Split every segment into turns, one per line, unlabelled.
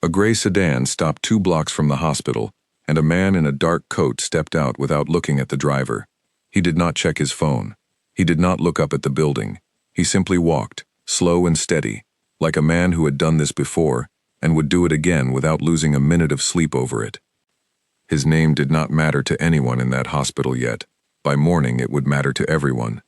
A gray sedan stopped 2 blocks from the hospital, and a man in a dark coat stepped out without looking at the driver. He did not check his phone. He did not look up at the building. He simply walked, slow and steady, like a man who had done this before and would do it again without losing a minute of sleep over it. His name did not matter to anyone in that hospital yet. By morning it would matter to everyone.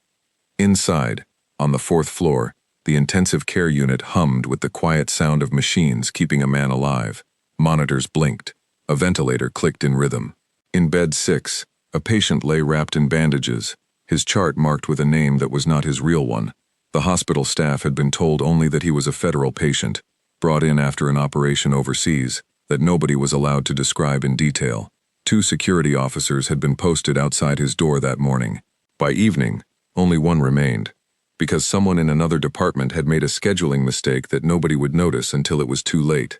Inside, on the 4th floor, the intensive care unit hummed with the quiet sound of machines keeping a man alive. Monitors blinked. A ventilator clicked in rhythm. In bed 6, a patient lay wrapped in bandages, his chart marked with a name that was not his real one. The hospital staff had been told only that he was a federal patient, brought in after an operation overseas, that nobody was allowed to describe in detail. 2 security officers had been posted outside his door that morning. By evening, only one remained, because someone in another department had made a scheduling mistake that nobody would notice until it was too late.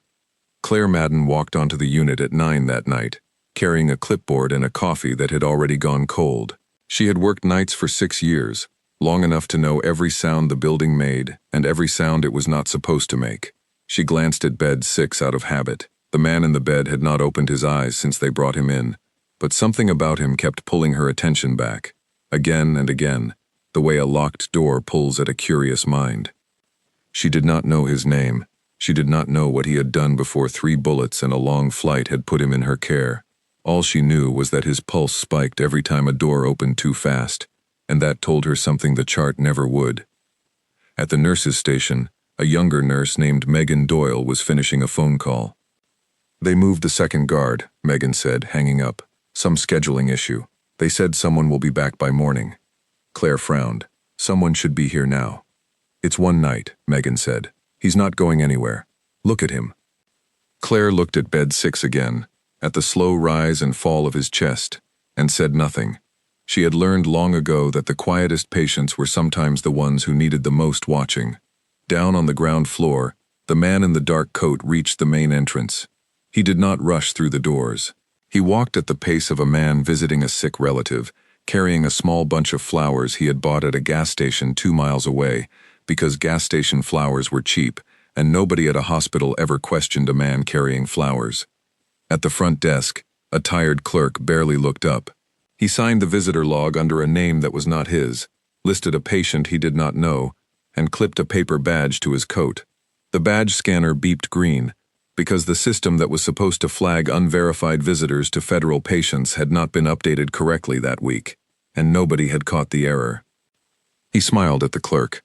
Claire Madden walked onto the unit at 9 that night, carrying a clipboard and a coffee that had already gone cold. She had worked nights for 6 years, long enough to know every sound the building made and every sound it was not supposed to make. She glanced at bed 6 out of habit. The man in the bed had not opened his eyes since they brought him in, but something about him kept pulling her attention back, again and again, the way a locked door pulls at a curious mind. She did not know his name. She did not know what he had done before 3 bullets and a long flight had put him in her care. All she knew was that his pulse spiked every time a door opened too fast, and that told her something the chart never would. At the nurse's station, a younger nurse named Megan Doyle was finishing a phone call. "They moved the second guard," Megan said, hanging up. "Some scheduling issue. They said someone will be back by morning." Claire frowned. "Someone should be here now." "It's one night," Megan said. "He's not going anywhere. Look at him." Claire looked at bed 6 again, at the slow rise and fall of his chest, and said nothing. She had learned long ago that the quietest patients were sometimes the ones who needed the most watching. Down on the ground floor, the man in the dark coat reached the main entrance. He did not rush through the doors. He walked at the pace of a man visiting a sick relative, carrying a small bunch of flowers he had bought at a gas station 2 miles away, because gas station flowers were cheap, and nobody at a hospital ever questioned a man carrying flowers. At the front desk, a tired clerk barely looked up. He signed the visitor log under a name that was not his, listed a patient he did not know, and clipped a paper badge to his coat. The badge scanner beeped green, because the system that was supposed to flag unverified visitors to federal patients had not been updated correctly that week, and nobody had caught the error. He smiled at the clerk.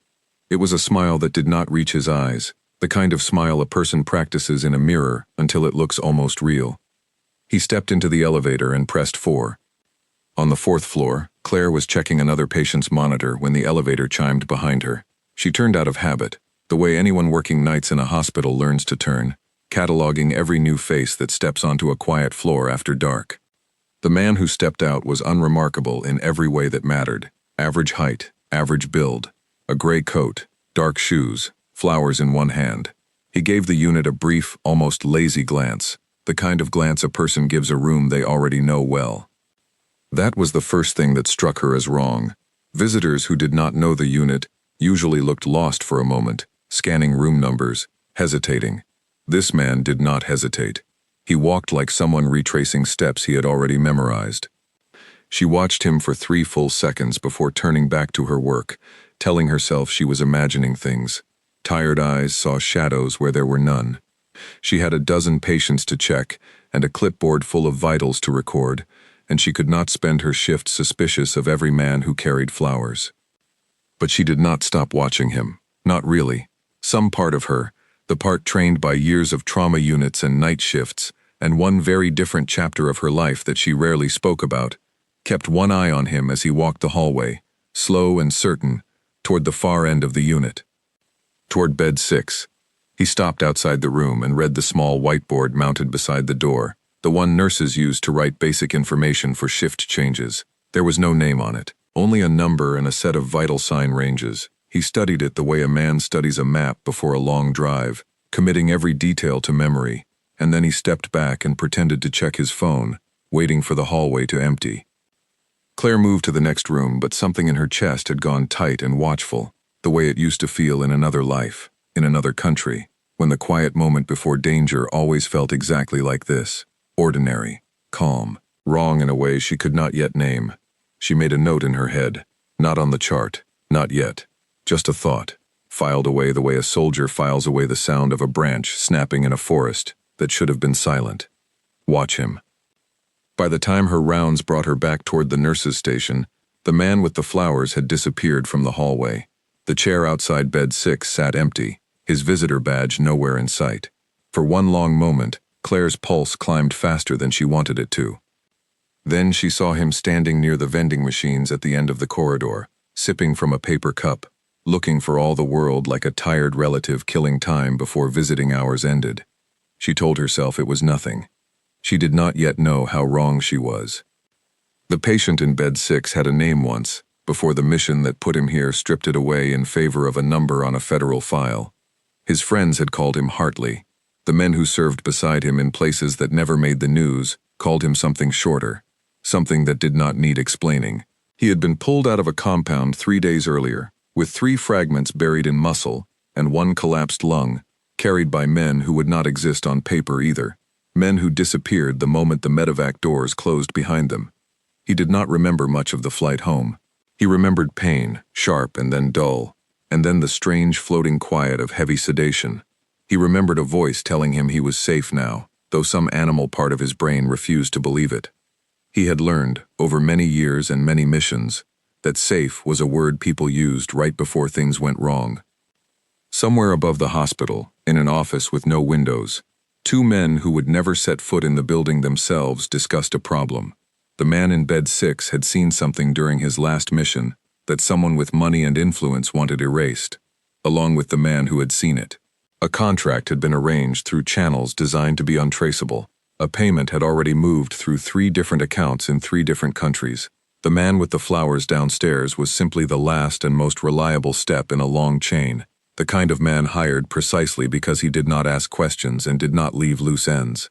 It was a smile that did not reach his eyes, the kind of smile a person practices in a mirror until it looks almost real. He stepped into the elevator and pressed 4. On the 4th floor, Claire was checking another patient's monitor when the elevator chimed behind her. She turned out of habit, the way anyone working nights in a hospital learns to turn, cataloging every new face that steps onto a quiet floor after dark. The man who stepped out was unremarkable in every way that mattered. Average height, average build, a gray coat, dark shoes, flowers in one hand. He gave the unit a brief, almost lazy glance, the kind of glance a person gives a room they already know well. That was the first thing that struck her as wrong. Visitors who did not know the unit usually looked lost for a moment, scanning room numbers, hesitating. This man did not hesitate. He walked like someone retracing steps he had already memorized. She watched him for 3 full seconds before turning back to her work, telling herself she was imagining things. Tired eyes saw shadows where there were none. She had a dozen patients to check and a clipboard full of vitals to record, and she could not spend her shift suspicious of every man who carried flowers. But she did not stop watching him. Not really. Some part of her, the part trained by years of trauma units and night shifts, and one very different chapter of her life that she rarely spoke about, kept one eye on him as he walked the hallway, slow and certain, toward the far end of the unit. Toward bed 6. He stopped outside the room and read the small whiteboard mounted beside the door, the one nurses used to write basic information for shift changes. There was no name on it, only a number and a set of vital sign ranges. He studied it the way a man studies a map before a long drive, committing every detail to memory, and then he stepped back and pretended to check his phone, waiting for the hallway to empty. Claire moved to the next room, but something in her chest had gone tight and watchful, the way it used to feel in another life, in another country, when the quiet moment before danger always felt exactly like this. Ordinary, calm, wrong in a way she could not yet name. She made a note in her head, not on the chart, not yet, just a thought, filed away the way a soldier files away the sound of a branch snapping in a forest that should have been silent. Watch him. By the time her rounds brought her back toward the nurse's station, the man with the flowers had disappeared from the hallway. The chair outside bed 6 sat empty, his visitor badge nowhere in sight. For one long moment, Claire's pulse climbed faster than she wanted it to. Then she saw him standing near the vending machines at the end of the corridor, sipping from a paper cup, looking for all the world like a tired relative killing time before visiting hours ended. She told herself it was nothing. She did not yet know how wrong she was. The patient in bed 6 had a name once, before the mission that put him here stripped it away in favor of a number on a federal file. His friends had called him Hartley. The men who served beside him in places that never made the news called him something shorter, something that did not need explaining. He had been pulled out of a compound 3 days earlier, with 3 fragments buried in muscle and 1 collapsed lung, carried by men who would not exist on paper either, men who disappeared the moment the medevac doors closed behind them. He did not remember much of the flight home. He remembered pain, sharp and then dull, and then the strange floating quiet of heavy sedation. He remembered a voice telling him he was safe now, though some animal part of his brain refused to believe it. He had learned, over many years and many missions, that safe was a word people used right before things went wrong. Somewhere above the hospital, in an office with no windows, 2 men who would never set foot in the building themselves discussed a problem. The man in bed 6 had seen something during his last mission that someone with money and influence wanted erased, along with the man who had seen it. A contract had been arranged through channels designed to be untraceable. A payment had already moved through 3 different accounts in 3 different countries. The man with the flowers downstairs was simply the last and most reliable step in a long chain, the kind of man hired precisely because he did not ask questions and did not leave loose ends.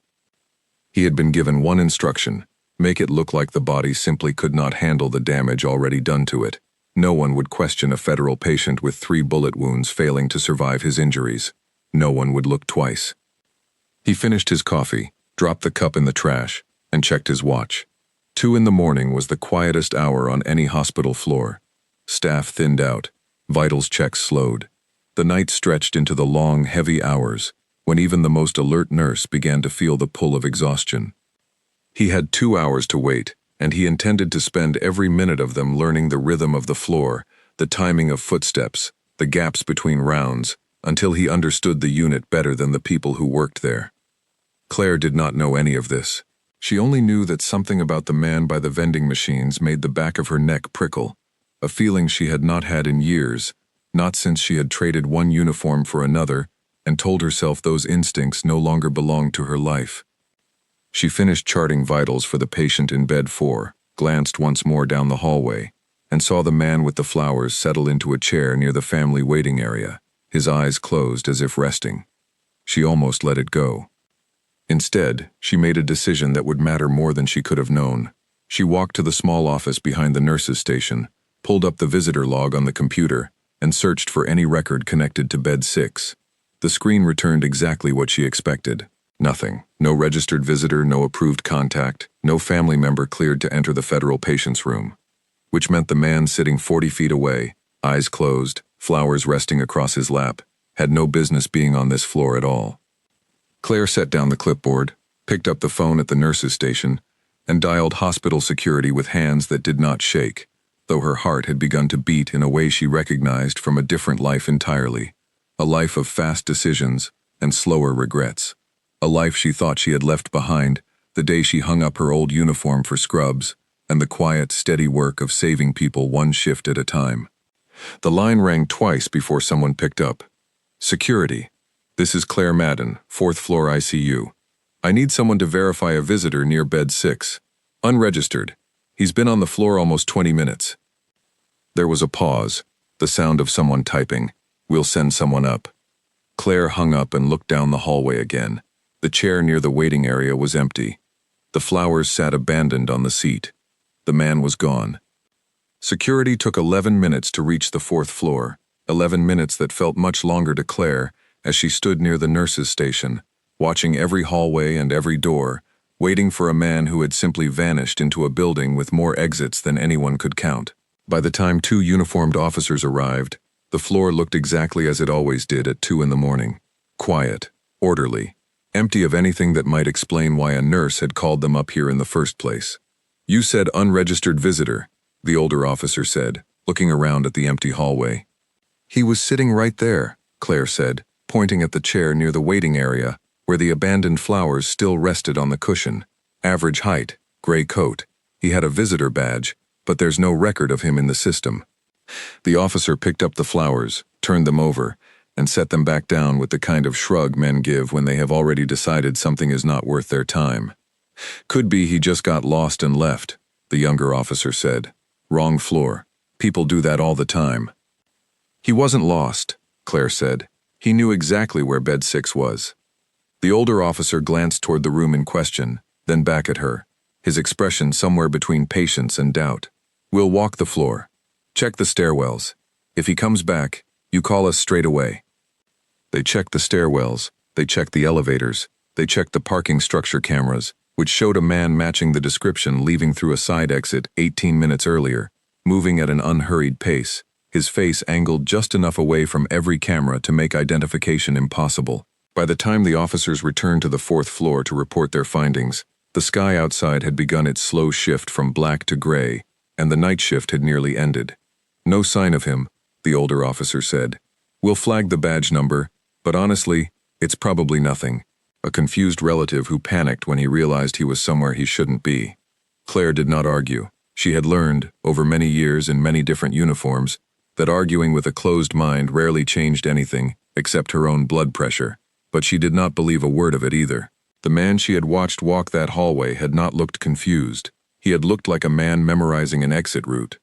He had been given one instruction: make it look like the body simply could not handle the damage already done to it. No one would question a federal patient with 3 bullet wounds failing to survive his injuries. No one would look twice. He finished his coffee, dropped the cup in the trash, and checked his watch. 2 in the morning was the quietest hour on any hospital floor. Staff thinned out, vitals checks slowed. The night stretched into the long, heavy hours, when even the most alert nurse began to feel the pull of exhaustion. He had 2 hours to wait, and he intended to spend every minute of them learning the rhythm of the floor, the timing of footsteps, the gaps between rounds, until he understood the unit better than the people who worked there. Claire did not know any of this. She only knew that something about the man by the vending machines made the back of her neck prickle, a feeling she had not had in years, not since she had traded one uniform for another and told herself those instincts no longer belonged to her life. She finished charting vitals for the patient in bed 4, glanced once more down the hallway, and saw the man with the flowers settle into a chair near the family waiting area, his eyes closed as if resting. She almost let it go. Instead, she made a decision that would matter more than she could have known. She walked to the small office behind the nurse's station, pulled up the visitor log on the computer, and searched for any record connected to bed 6. The screen returned exactly what she expected. Nothing. No registered visitor, no approved contact, no family member cleared to enter the federal patient's room. Which meant the man sitting 40 feet away, eyes closed, flowers resting across his lap, had no business being on this floor at all. Claire set down the clipboard, picked up the phone at the nurse's station, and dialed hospital security with hands that did not shake, though her heart had begun to beat in a way she recognized from a different life entirely, a life of fast decisions and slower regrets. A life she thought she had left behind the day she hung up her old uniform for scrubs and the quiet, steady work of saving people one shift at a time. The line rang twice before someone picked up. Security. This is Claire Madden, 4th floor ICU. I need someone to verify a visitor near bed 6. Unregistered. He's been on the floor almost 20 minutes. There was a pause, the sound of someone typing. We'll send someone up. Claire hung up and looked down the hallway again. The chair near the waiting area was empty. The flowers sat abandoned on the seat. The man was gone. Security took 11 minutes to reach the 4th floor, 11 minutes that felt much longer to Claire as she stood near the nurse's station, watching every hallway and every door, waiting for a man who had simply vanished into a building with more exits than anyone could count. By the time 2 uniformed officers arrived, the floor looked exactly as it always did at 2 in the morning. Quiet, orderly, empty of anything that might explain why a nurse had called them up here in the first place. "You said unregistered visitor," the older officer said, looking around at the empty hallway. "He was sitting right there," Claire said, pointing at the chair near the waiting area, where the abandoned flowers still rested on the cushion. "Average height, gray coat. He had a visitor badge, but there's no record of him in the system." The officer picked up the flowers, turned them over, and set them back down with the kind of shrug men give when they have already decided something is not worth their time. "Could be he just got lost and left," the younger officer said. "Wrong floor. People do that all the time." "He wasn't lost," Claire said. "He knew exactly where bed 6 was." The older officer glanced toward the room in question, then back at her, his expression somewhere between patience and doubt. "We'll walk the floor. Check the stairwells. If he comes back, you call us straight away." They checked the stairwells, they checked the elevators, they checked the parking structure cameras, which showed a man matching the description leaving through a side exit 18 minutes earlier, moving at an unhurried pace, his face angled just enough away from every camera to make identification impossible. By the time the officers returned to the 4th floor to report their findings, the sky outside had begun its slow shift from black to gray, and the night shift had nearly ended. "No sign of him," the older officer said. "We'll flag the badge number, but honestly, it's probably nothing." A confused relative who panicked when he realized he was somewhere he shouldn't be. Claire did not argue. She had learned, over many years in many different uniforms, that arguing with a closed mind rarely changed anything except her own blood pressure, but she did not believe a word of it either. The man she had watched walk that hallway had not looked confused. He had looked like a man memorizing an exit route.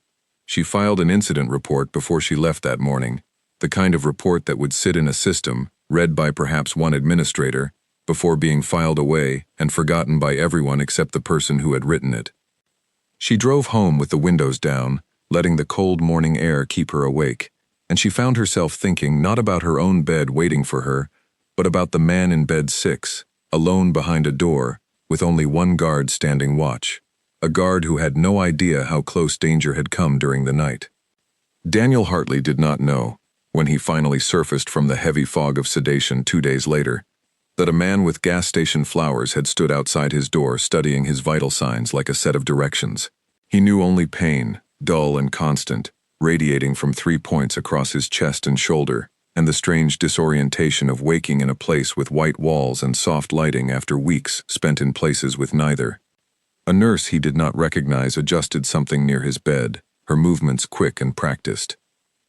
She filed an incident report before she left that morning, the kind of report that would sit in a system, read by perhaps one administrator, before being filed away and forgotten by everyone except the person who had written it. She drove home with the windows down, letting the cold morning air keep her awake, and she found herself thinking not about her own bed waiting for her, but about the man in bed 6, alone behind a door, with only one guard standing watch. A guard who had no idea how close danger had come during the night. Daniel Hartley did not know, when he finally surfaced from the heavy fog of sedation 2 days later, that a man with gas station flowers had stood outside his door studying his vital signs like a set of directions. He knew only pain, dull and constant, radiating from 3 points across his chest and shoulder, and the strange disorientation of waking in a place with white walls and soft lighting after weeks spent in places with neither. A nurse he did not recognize adjusted something near his bed, her movements quick and practiced.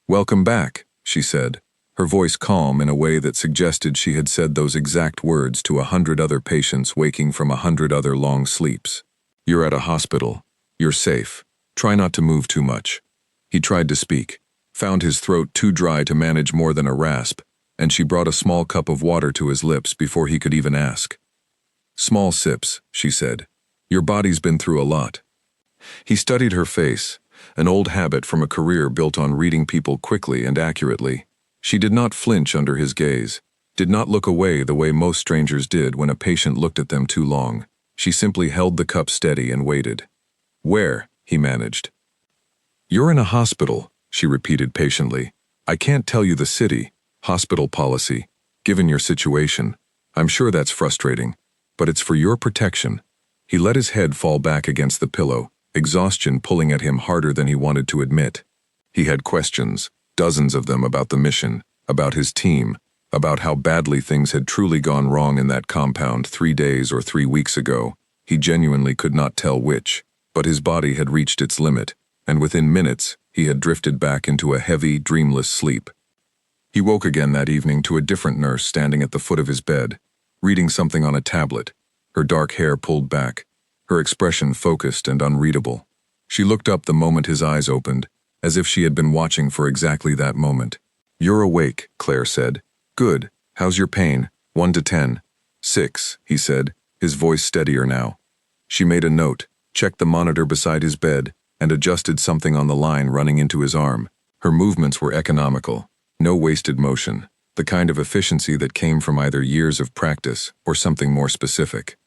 "Welcome back," she said, her voice calm in a way that suggested she had said those exact words to 100 other patients waking from 100 other long sleeps. "You're at a hospital. You're safe. Try not to move too much." He tried to speak, found his throat too dry to manage more than a rasp, and she brought a small cup of water to his lips before he could even ask. "Small sips," she said. "Your body's been through a lot." He studied her face, an old habit from a career built on reading people quickly and accurately. She did not flinch under his gaze, did not look away the way most strangers did when a patient looked at them too long. She simply held the cup steady and waited. "Where?" he managed. "You're in a hospital," she repeated patiently. "I can't tell you the city, hospital policy, given your situation. I'm sure that's frustrating, but it's for your protection." He let his head fall back against the pillow, exhaustion pulling at him harder than he wanted to admit. He had questions, dozens of them about the mission, about his team, about how badly things had truly gone wrong in that compound 3 days or 3 weeks ago. He genuinely could not tell which, but his body had reached its limit, and within minutes he had drifted back into a heavy, dreamless sleep. He woke again that evening to a different nurse standing at the foot of his bed, reading something on a tablet, her dark hair pulled back, her expression focused and unreadable. She looked up the moment his eyes opened, as if she had been watching for exactly that moment. "You're awake," Claire said. "Good. How's your pain? 1 to 10. 6, he said, his voice steadier now. She made a note, checked the monitor beside his bed, and adjusted something on the line running into his arm. Her movements were economical. No wasted motion. the kind of efficiency that came from either years of practice or something more specific.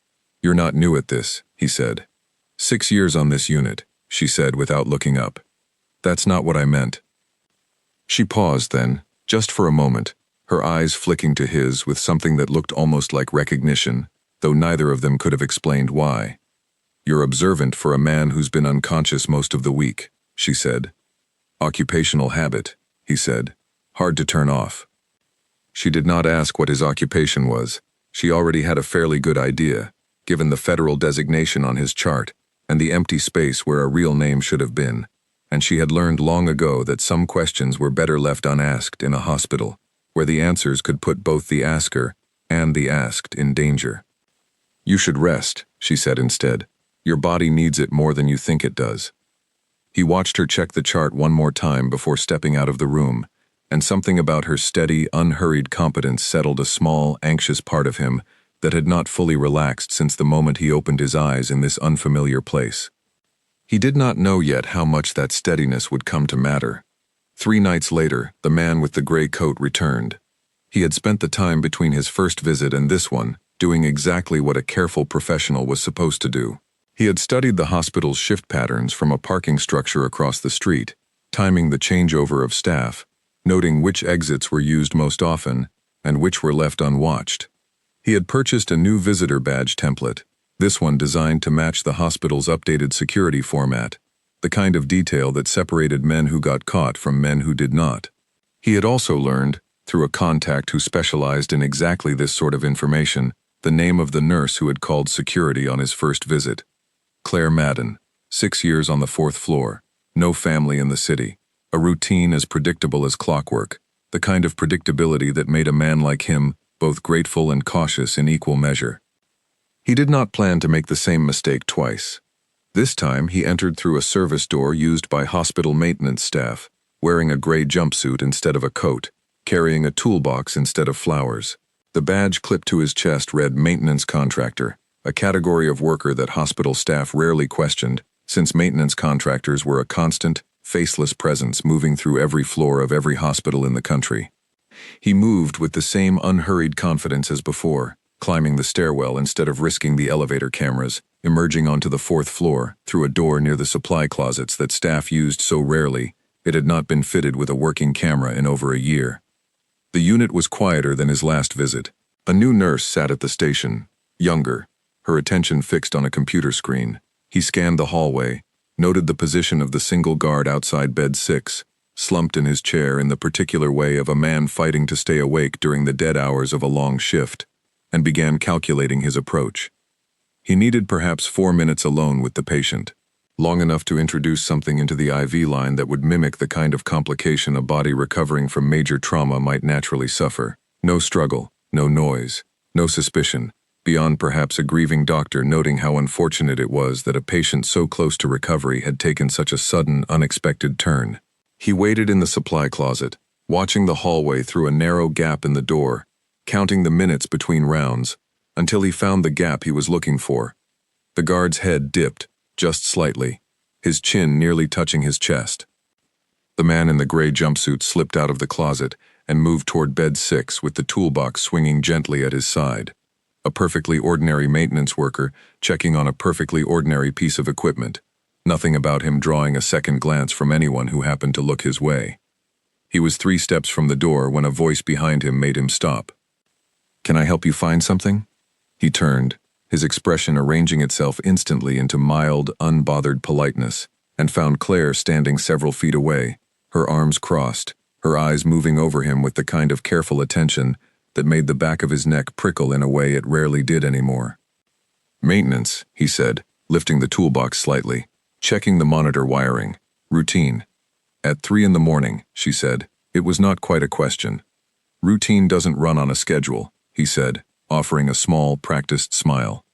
"You're not new at this," he said. "6 years on this unit," she said without looking up. "That's not what I meant." She paused then, just for a moment, her eyes flicking to his with something that looked almost like recognition, though neither of them could have explained why. "You're observant for a man who's been unconscious most of the week," she said. "Occupational habit," he said. "Hard to turn off." She did not ask what his occupation was. She already had a fairly good idea, given the federal designation on his chart and the empty space where a real name should have been, and she had learned long ago that some questions were better left unasked in a hospital, where the answers could put both the asker and the asked in danger. "You should rest," she said instead. "Your body needs it more than you think it does." He watched her check the chart one more time before stepping out of the room, and something about her steady, unhurried competence settled a small, anxious part of him that had not fully relaxed since the moment he opened his eyes in this unfamiliar place. He did not know yet how much that steadiness would come to matter. 3 nights later, the man with the gray coat returned. He had spent the time between his first visit and this one doing exactly what a careful professional was supposed to do. He had studied the hospital's shift patterns from a parking structure across the street, timing the changeover of staff, noting which exits were used most often and which were left unwatched. He had purchased a new visitor badge template, this one designed to match the hospital's updated security format, the kind of detail that separated men who got caught from men who did not. He had also learned, through a contact who specialized in exactly this sort of information, the name of the nurse who had called security on his first visit. Claire Madden, 6 years on the 4th floor, no family in the city, a routine as predictable as clockwork, the kind of predictability that made a man like him both grateful and cautious in equal measure. He did not plan to make the same mistake twice. This time he entered through a service door used by hospital maintenance staff, wearing a gray jumpsuit instead of a coat, carrying a toolbox instead of flowers. The badge clipped to his chest read maintenance contractor, a category of worker that hospital staff rarely questioned, since maintenance contractors were a constant, faceless presence moving through every floor of every hospital in the country. He moved with the same unhurried confidence as before, climbing the stairwell instead of risking the elevator cameras, emerging onto the 4th floor through a door near the supply closets that staff used so rarely it had not been fitted with a working camera in over a year. The unit was quieter than his last visit. A new nurse sat at the station, younger, her attention fixed on a computer screen. He scanned the hallway, noted the position of the single guard outside bed 6, slumped in his chair in the particular way of a man fighting to stay awake during the dead hours of a long shift, and began calculating his approach. He needed perhaps 4 minutes alone with the patient, long enough to introduce something into the IV line that would mimic the kind of complication a body recovering from major trauma might naturally suffer. No struggle, no noise, no suspicion, beyond perhaps a grieving doctor noting how unfortunate it was that a patient so close to recovery had taken such a sudden, unexpected turn. He waited in the supply closet, watching the hallway through a narrow gap in the door, counting the minutes between rounds, until he found the gap he was looking for. The guard's head dipped, just slightly, his chin nearly touching his chest. The man in the gray jumpsuit slipped out of the closet and moved toward bed 6 with the toolbox swinging gently at his side. A perfectly ordinary maintenance worker checking on a perfectly ordinary piece of equipment, nothing about him drawing a second glance from anyone who happened to look his way. He was 3 steps from the door when a voice behind him made him stop. "Can I help you find something?" He turned, his expression arranging itself instantly into mild, unbothered politeness, and found Claire standing several feet away, her arms crossed, her eyes moving over him with the kind of careful attention that made the back of his neck prickle in a way it rarely did anymore. "Maintenance," he said, lifting the toolbox slightly, checking the monitor wiring. "Routine." "At 3 in the morning," she said. It was not quite a question. "Routine doesn't run on a schedule," he said, offering a small, practiced smile.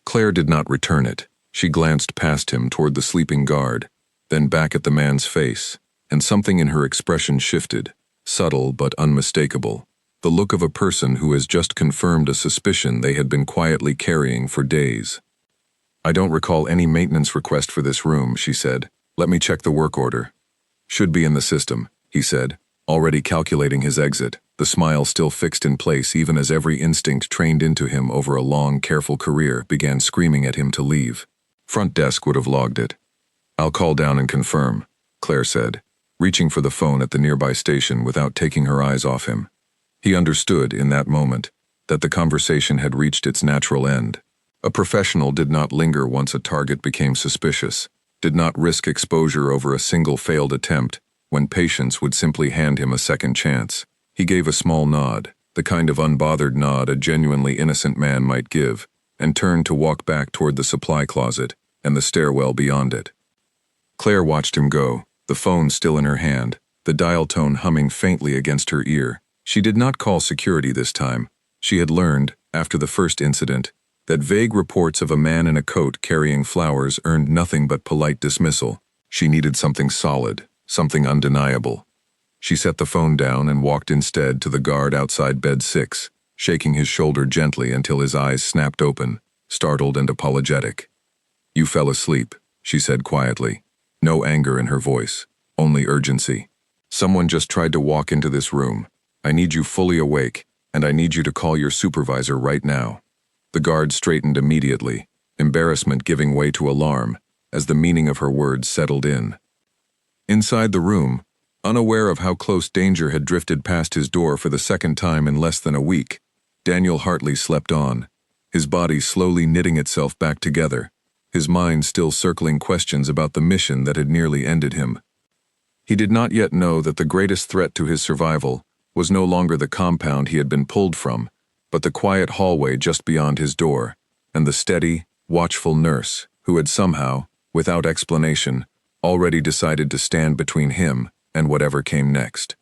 Claire did not return it. She glanced past him toward the sleeping guard, then back at the man's face, and something in her expression shifted, subtle but unmistakable. The look of a person who has just confirmed a suspicion they had been quietly carrying for days. "I don't recall any maintenance request for this room," she said. "Let me check the work order." "Should be in the system," he said, already calculating his exit. the smile still fixed in place even as every instinct trained into him over a long, careful career began screaming at him to leave. Front desk would have logged it. "I'll call down and confirm," Claire said, reaching for the phone at the nearby station without taking her eyes off him. He understood, in that moment, that the conversation had reached its natural end. A professional did not linger once a target became suspicious, did not risk exposure over a single failed attempt when patience would simply hand him a second chance. He gave a small nod, the kind of unbothered nod a genuinely innocent man might give, and turned to walk back toward the supply closet and the stairwell beyond it. Claire watched him go, the phone still in her hand, the dial tone humming faintly against her ear. She did not call security this time. She had learned, after the first incident, that vague reports of a man in a coat carrying flowers earned nothing but polite dismissal. She needed something solid, something undeniable. She set the phone down and walked instead to the guard outside bed 6, shaking his shoulder gently until his eyes snapped open, startled and apologetic. "You fell asleep," she said quietly. No anger in her voice, only urgency. "Someone just tried to walk into this room. I need you fully awake, and I need you to call your supervisor right now." The guard straightened immediately, embarrassment giving way to alarm, as the meaning of her words settled in. Inside the room, unaware of how close danger had drifted past his door for the second time in less than a week, Daniel Hartley slept on, his body slowly knitting itself back together, his mind still circling questions about the mission that had nearly ended him. He did not yet know that the greatest threat to his survival was no longer the compound he had been pulled from, but the quiet hallway just beyond his door, and the steady, watchful nurse who had somehow, without explanation, already decided to stand between him and whatever came next.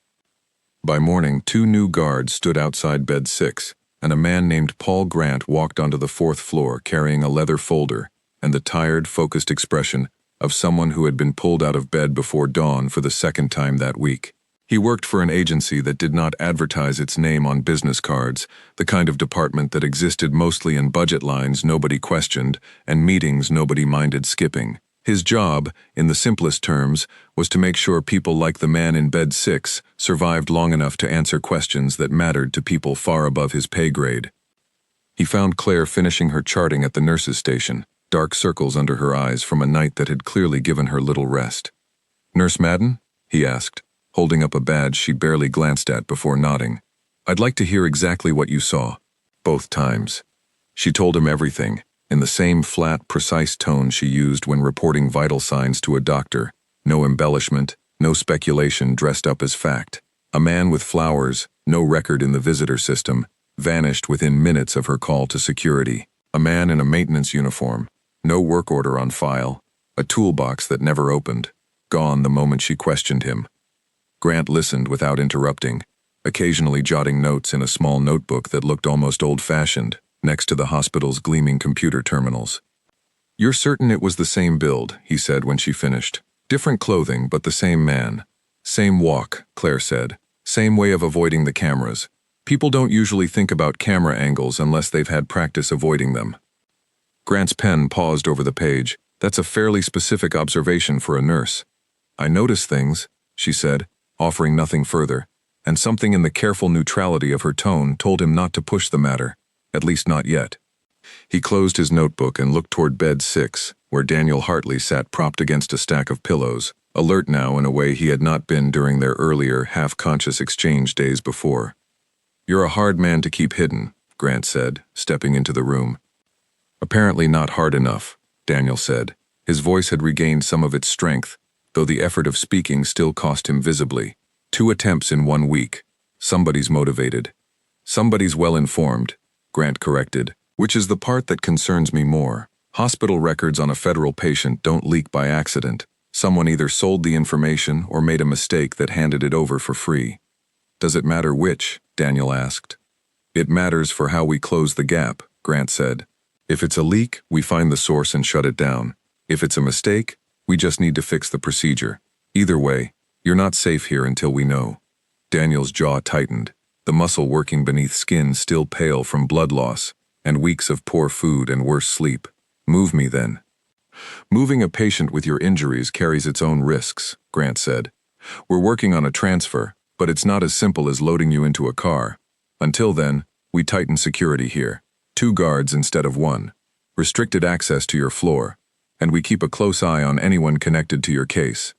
By morning, 2 new guards stood outside bed 6, and a man named Paul Grant walked onto the 4th floor carrying a leather folder and the tired, focused expression of someone who had been pulled out of bed before dawn for the second time that week. He worked for an agency that did not advertise its name on business cards, the kind of department that existed mostly in budget lines nobody questioned and meetings nobody minded skipping. His job, in the simplest terms, was to make sure people like the man in bed 6 survived long enough to answer questions that mattered to people far above his pay grade. He found Claire finishing her charting at the nurse's station, dark circles under her eyes from a night that had clearly given her little rest. "Nurse Madden?" he asked, holding up a badge she barely glanced at before nodding. "I'd like to hear exactly what you saw, both times." She told him everything, in the same flat, precise tone she used when reporting vital signs to a doctor. No embellishment, no speculation dressed up as fact. A man with flowers, no record in the visitor system, vanished within minutes of her call to security. A man in a maintenance uniform, no work order on file, a toolbox that never opened, gone the moment she questioned him. Grant listened without interrupting, occasionally jotting notes in a small notebook that looked almost old-fashioned, next to the hospital's gleaming computer terminals. "You're certain it was the same build," he said when she finished. "Different clothing, but the same man. Same walk," Claire said. "Same way of avoiding the cameras. People don't usually think about camera angles unless they've had practice avoiding them." Grant's pen paused over the page. "That's a fairly specific observation for a nurse." "I notice things," she said, offering nothing further, and something in the careful neutrality of her tone told him not to push the matter, at least not yet. He closed his notebook and looked toward bed 6, where Daniel Hartley sat propped against a stack of pillows, alert now in a way he had not been during their earlier, half-conscious exchange days before. "You're a hard man to keep hidden," Grant said, stepping into the room. "Apparently not hard enough," Daniel said. His voice had regained some of its strength, though the effort of speaking still cost him visibly. 2 attempts in 1 week. Somebody's motivated. Somebody's well-informed, Grant corrected, which is the part that concerns me more. Hospital records on a federal patient don't leak by accident. Someone either sold the information or made a mistake that handed it over for free. "Does it matter which?" Daniel asked. "It matters for how we close the gap," Grant said. "If it's a leak, we find the source and shut it down. If it's a mistake, we just need to fix the procedure. Either way, you're not safe here until we know." Daniel's jaw tightened, the muscle working beneath skin still pale from blood loss and weeks of poor food and worse sleep. "Move me then." "Moving a patient with your injuries carries its own risks," Grant said. "We're working on a transfer, But it's not as simple as loading you into a car. Until then, we tighten security here. 2 guards instead of 1. Restricted access to your floor. And we keep a close eye on anyone connected to your case.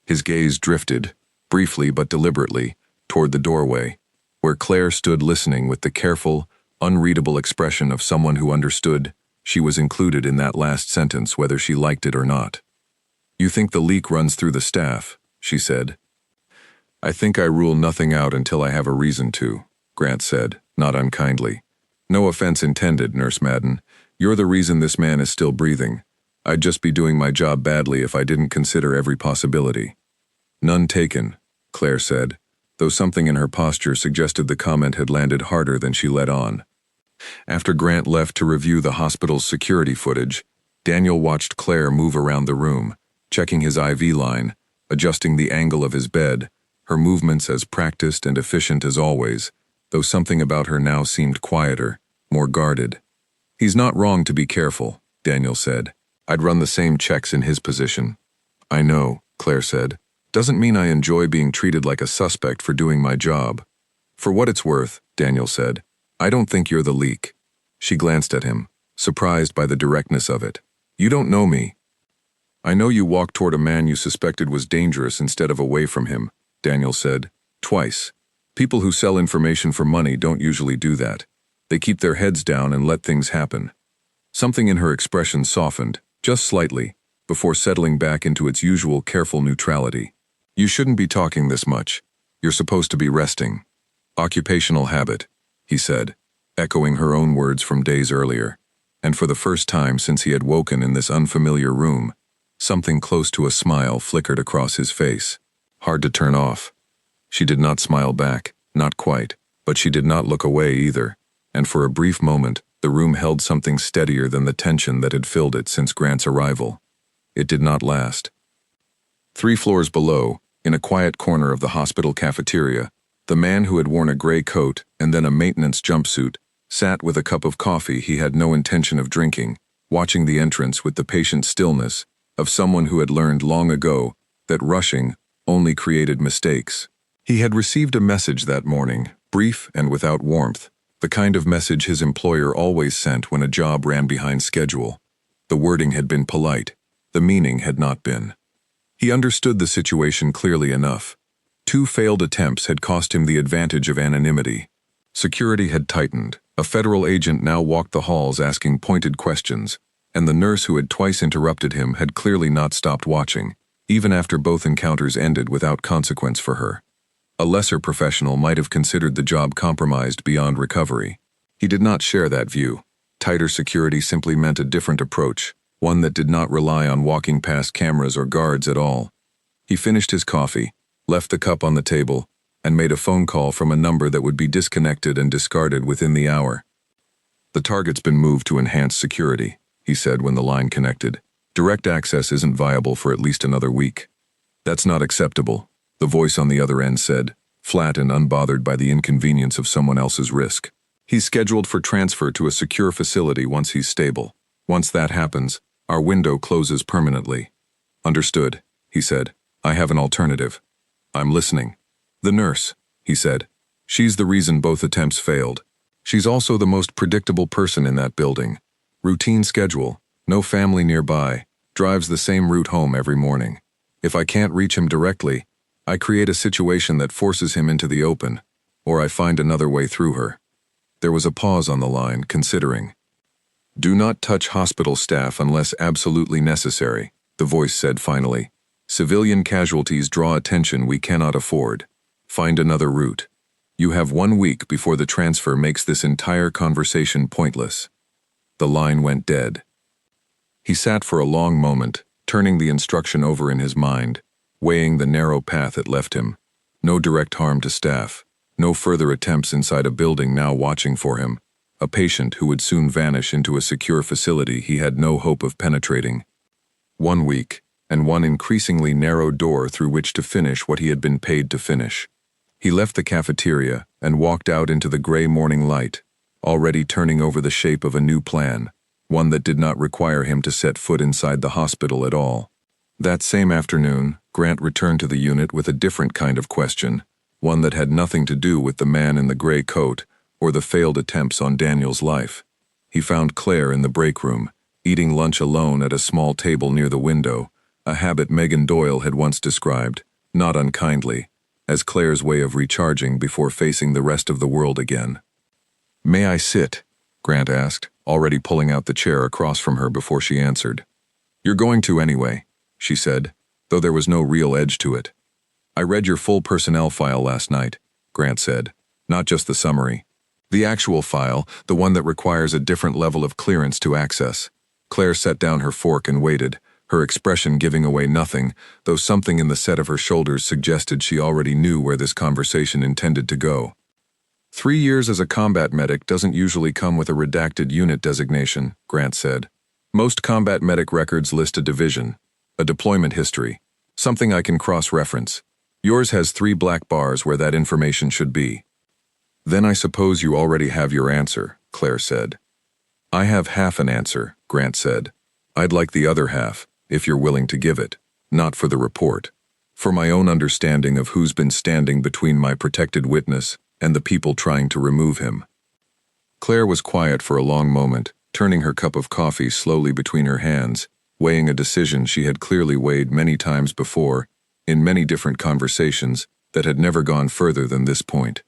His gaze drifted, briefly but deliberately, toward the doorway, where Claire stood listening with the careful, unreadable expression of someone who understood she was included in that last sentence whether she liked it or not. "You think the leak runs through the staff," she said. "I think I rule nothing out until I have a reason to," Grant said, not unkindly. "No offense intended, Nurse Madden. You're the reason this man is still breathing. I'd just be doing my job badly if I didn't consider every possibility." "None taken," Claire said, though something in her posture suggested the comment had landed harder than she let on. After Grant left to review the hospital's security footage, Daniel watched Claire move around the room, checking his IV line, adjusting the angle of his bed, her movements as practiced and efficient as always, though something about her now seemed quieter, more guarded. "He's not wrong to be careful," Daniel said. "I'd run the same checks in his position." "I know," Claire said. "Doesn't mean I enjoy being treated like a suspect for doing my job." "For what it's worth," Daniel said, "I don't think you're the leak." She glanced at him, surprised by the directness of it. "You don't know me." "I know you walked toward a man you suspected was dangerous instead of away from him," Daniel said. "Twice. People who sell information for money don't usually do that. They keep their heads down and let things happen." Something in her expression softened, just slightly, before settling back into its usual careful neutrality. "You shouldn't be talking this much. You're supposed to be resting." "Occupational habit," he said, echoing her own words from days earlier. And for the first time since he had woken in this unfamiliar room, something close to a smile flickered across his face. Hard to turn off. She did not smile back, not quite, but she did not look away either, and for a brief moment, the room held something steadier than the tension that had filled it since Grant's arrival. It did not last. 3 floors below, in a quiet corner of the hospital cafeteria, the man who had worn a gray coat and then a maintenance jumpsuit sat with a cup of coffee he had no intention of drinking, watching the entrance with the patient stillness of someone who had learned long ago that rushing only created mistakes. He had received a message that morning, brief and without warmth, the kind of message his employer always sent when a job ran behind schedule. The wording had been polite. The meaning had not been. He understood the situation clearly enough. 2 failed attempts had cost him the advantage of anonymity. Security had tightened. A federal agent now walked the halls asking pointed questions, and the nurse who had twice interrupted him had clearly not stopped watching, even after both encounters ended without consequence for her. A lesser professional might have considered the job compromised beyond recovery. He did not share that view. Tighter security simply meant a different approach, one that did not rely on walking past cameras or guards at all. He finished his coffee, left the cup on the table, and made a phone call from a number that would be disconnected and discarded within the hour. "The target's been moved to enhance security," he said when the line connected. "Direct access isn't viable for at least another week." "That's not acceptable," the voice on the other end said, flat and unbothered by the inconvenience of someone else's risk. "He's scheduled for transfer to a secure facility once he's stable. Once that happens, our window closes permanently." "Understood," he said. "I have an alternative." "I'm listening." "The nurse," he said. "She's the reason both attempts failed. She's also the most predictable person in that building. Routine schedule, no family nearby, drives the same route home every morning. If I can't reach him directly, I create a situation that forces him into the open, or I find another way through her." There was a pause on the line, considering. "Do not touch hospital staff unless absolutely necessary," the voice said finally. "Civilian casualties draw attention we cannot afford. Find another route. You have 1 week before the transfer makes this entire conversation pointless." The line went dead. He sat for a long moment, turning the instruction over in his mind, weighing the narrow path it left him. No direct harm to staff. No further attempts inside a building now watching for him. A patient who would soon vanish into a secure facility he had no hope of penetrating. 1 week, and one increasingly narrow door through which to finish what he had been paid to finish. He left the cafeteria and walked out into the gray morning light, already turning over the shape of a new plan, one that did not require him to set foot inside the hospital at all. That same afternoon, Grant returned to the unit with a different kind of question, one that had nothing to do with the man in the gray coat or the failed attempts on Daniel's life. He found Claire in the break room, eating lunch alone at a small table near the window, a habit Megan Doyle had once described, not unkindly, as Claire's way of recharging before facing the rest of the world again. "May I sit?" Grant asked, already pulling out the chair across from her before she answered. "You're going to anyway," she said, though there was no real edge to it. "I read your full personnel file last night," Grant said, "not just the summary. The actual file, the one that requires a different level of clearance to access." Claire set down her fork and waited, her expression giving away nothing, though something in the set of her shoulders suggested she already knew where this conversation intended to go. 3 years as a combat medic doesn't usually come with a redacted unit designation, Grant said. Most combat medic records list a division, a deployment history, something I can cross-reference. Yours has 3 black bars where that information should be. "Then I suppose you already have your answer," Claire said. "I have half an answer," Grant said. "I'd like the other half, if you're willing to give it, not for the report. For my own understanding of who's been standing between my protected witness and the people trying to remove him." Claire was quiet for a long moment, turning her cup of coffee slowly between her hands, weighing a decision she had clearly weighed many times before, in many different conversations, that had never gone further than this point.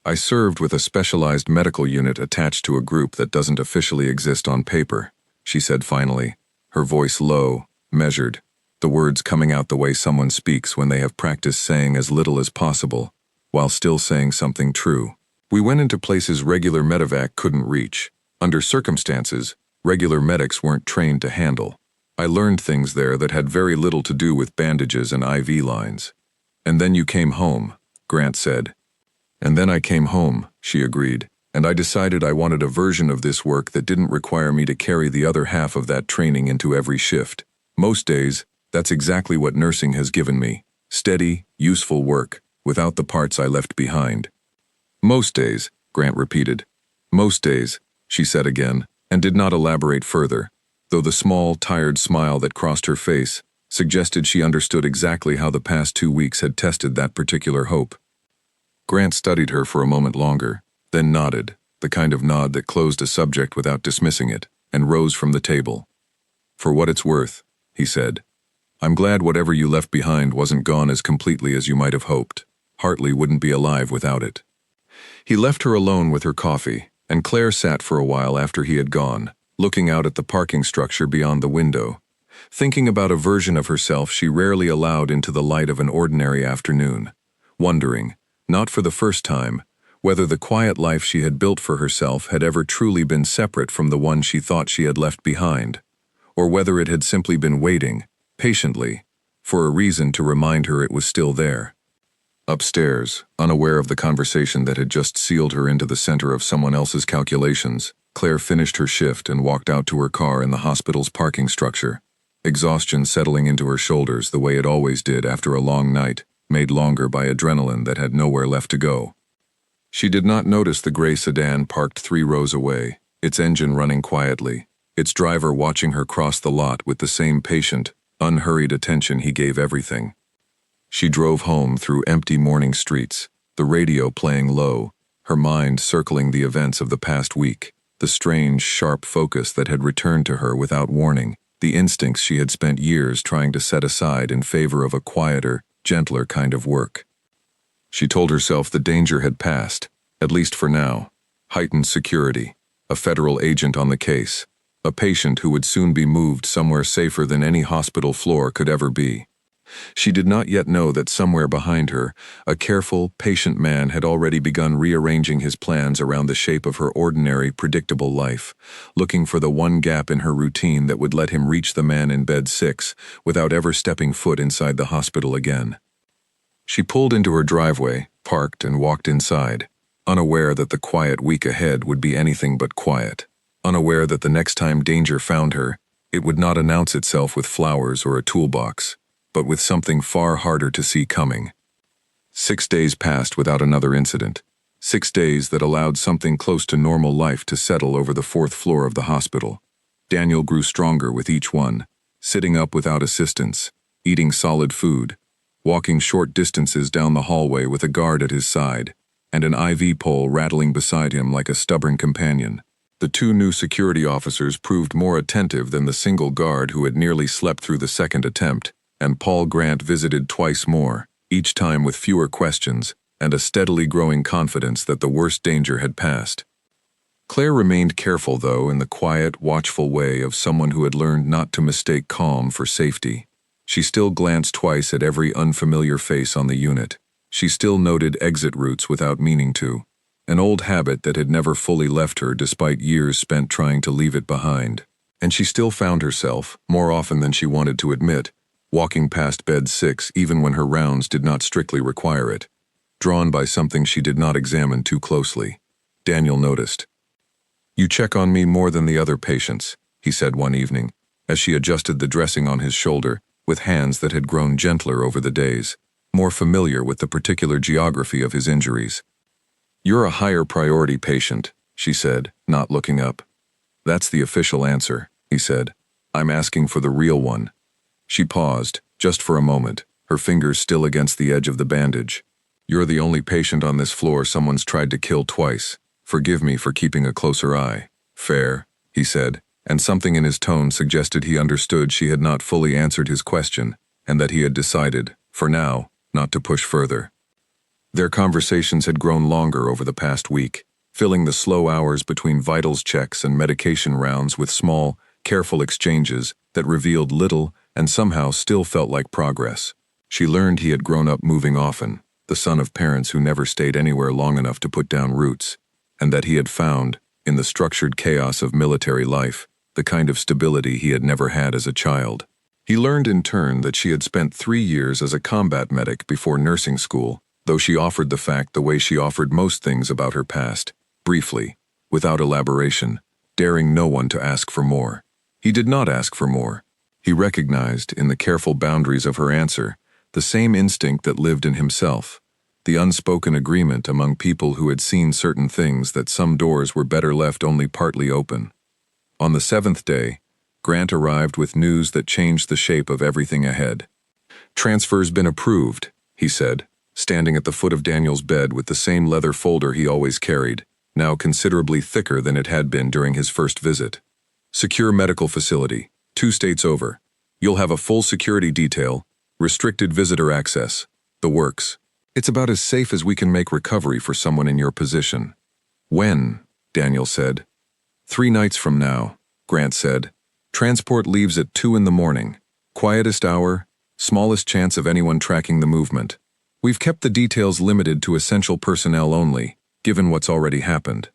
"I served with a specialized medical unit attached to a group that doesn't officially exist on paper," she said finally, her voice low, measured, the words coming out the way someone speaks when they have practiced saying as little as possible, while still saying something true. "We went into places regular medevac couldn't reach, under circumstances regular medics weren't trained to handle. I learned things there that had very little to do with bandages and IV lines." "And then you came home," Grant said. "And then I came home," she agreed, "and I decided I wanted a version of this work that didn't require me to carry the other half of that training into every shift. Most days, that's exactly what nursing has given me, steady, useful work, without the parts I left behind." "Most days," Grant repeated. "Most days," she said again, and did not elaborate further, though the small, tired smile that crossed her face suggested she understood exactly how the past 2 weeks had tested that particular hope. Grant studied her for a moment longer, then nodded, the kind of nod that closed a subject without dismissing it, and rose from the table. "For what it's worth," he said, "I'm glad whatever you left behind wasn't gone as completely as you might have hoped. Hartley wouldn't be alive without it." He left her alone with her coffee, and Claire sat for a while after he had gone, looking out at the parking structure beyond the window, thinking about a version of herself she rarely allowed into the light of an ordinary afternoon, wondering, not for the first time, whether the quiet life she had built for herself had ever truly been separate from the one she thought she had left behind, or whether it had simply been waiting, patiently, for a reason to remind her it was still there. Upstairs, unaware of the conversation that had just sealed her into the center of someone else's calculations, Claire finished her shift and walked out to her car in the hospital's parking structure, exhaustion settling into her shoulders the way it always did after a long night, made longer by adrenaline that had nowhere left to go. She did not notice the gray sedan parked 3 rows away, its engine running quietly, its driver watching her cross the lot with the same patient, unhurried attention he gave everything. She drove home through empty morning streets, the radio playing low, her mind circling the events of the past week, the strange, sharp focus that had returned to her without warning, the instincts she had spent years trying to set aside in favor of a quieter, gentler kind of work. She told herself the danger had passed, at least for now. Heightened security, a federal agent on the case, a patient who would soon be moved somewhere safer than any hospital floor could ever be. She did not yet know that somewhere behind her, a careful, patient man had already begun rearranging his plans around the shape of her ordinary, predictable life, looking for the one gap in her routine that would let him reach the man in bed 6 without ever stepping foot inside the hospital again. She pulled into her driveway, parked, and walked inside, unaware that the quiet week ahead would be anything but quiet, unaware that the next time danger found her, it would not announce itself with flowers or a toolbox, but with something far harder to see coming. 6 days passed without another incident. 6 days that allowed something close to normal life to settle over the 4th floor of the hospital. Daniel grew stronger with each one, sitting up without assistance, eating solid food, walking short distances down the hallway with a guard at his side, and an IV pole rattling beside him like a stubborn companion. The two new security officers proved more attentive than the single guard who had nearly slept through the second attempt, and Paul Grant visited twice more, each time with fewer questions, and a steadily growing confidence that the worst danger had passed. Claire remained careful, though, in the quiet, watchful way of someone who had learned not to mistake calm for safety. She still glanced twice at every unfamiliar face on the unit. She still noted exit routes without meaning to, an old habit that had never fully left her despite years spent trying to leave it behind. And she still found herself, more often than she wanted to admit, walking past bed 6 even when her rounds did not strictly require it, drawn by something she did not examine too closely. Daniel noticed. "You check on me more than the other patients," he said one evening, as she adjusted the dressing on his shoulder with hands that had grown gentler over the days, more familiar with the particular geography of his injuries. "You're a higher priority patient," she said, not looking up. "That's the official answer," he said. "I'm asking for the real one." She paused, just for a moment, her fingers still against the edge of the bandage. "You're the only patient on this floor someone's tried to kill twice. Forgive me for keeping a closer eye." "Fair," he said, and something in his tone suggested he understood she had not fully answered his question, and that he had decided, for now, not to push further. Their conversations had grown longer over the past week, filling the slow hours between vitals checks and medication rounds with small, careful exchanges that revealed little and somehow still felt like progress. She learned he had grown up moving often, the son of parents who never stayed anywhere long enough to put down roots, and that he had found, in the structured chaos of military life, the kind of stability he had never had as a child. He learned in turn that she had spent 3 years as a combat medic before nursing school, though she offered the fact the way she offered most things about her past, briefly, without elaboration, daring no one to ask for more. He did not ask for more. He recognized, in the careful boundaries of her answer, the same instinct that lived in himself, the unspoken agreement among people who had seen certain things that some doors were better left only partly open. On the 7th day, Grant arrived with news that changed the shape of everything ahead. "Transfer's been approved," he said, standing at the foot of Daniel's bed with the same leather folder he always carried, now considerably thicker than it had been during his first visit. "Secure medical facility, 2 states over. You'll have a full security detail, restricted visitor access, the works. It's about as safe as we can make recovery for someone in your position." "When?" Daniel said. 3 nights from now," Grant said. "Transport leaves at 2 in the morning. Quietest hour, smallest chance of anyone tracking the movement. We've kept the details limited to essential personnel only, given what's already happened."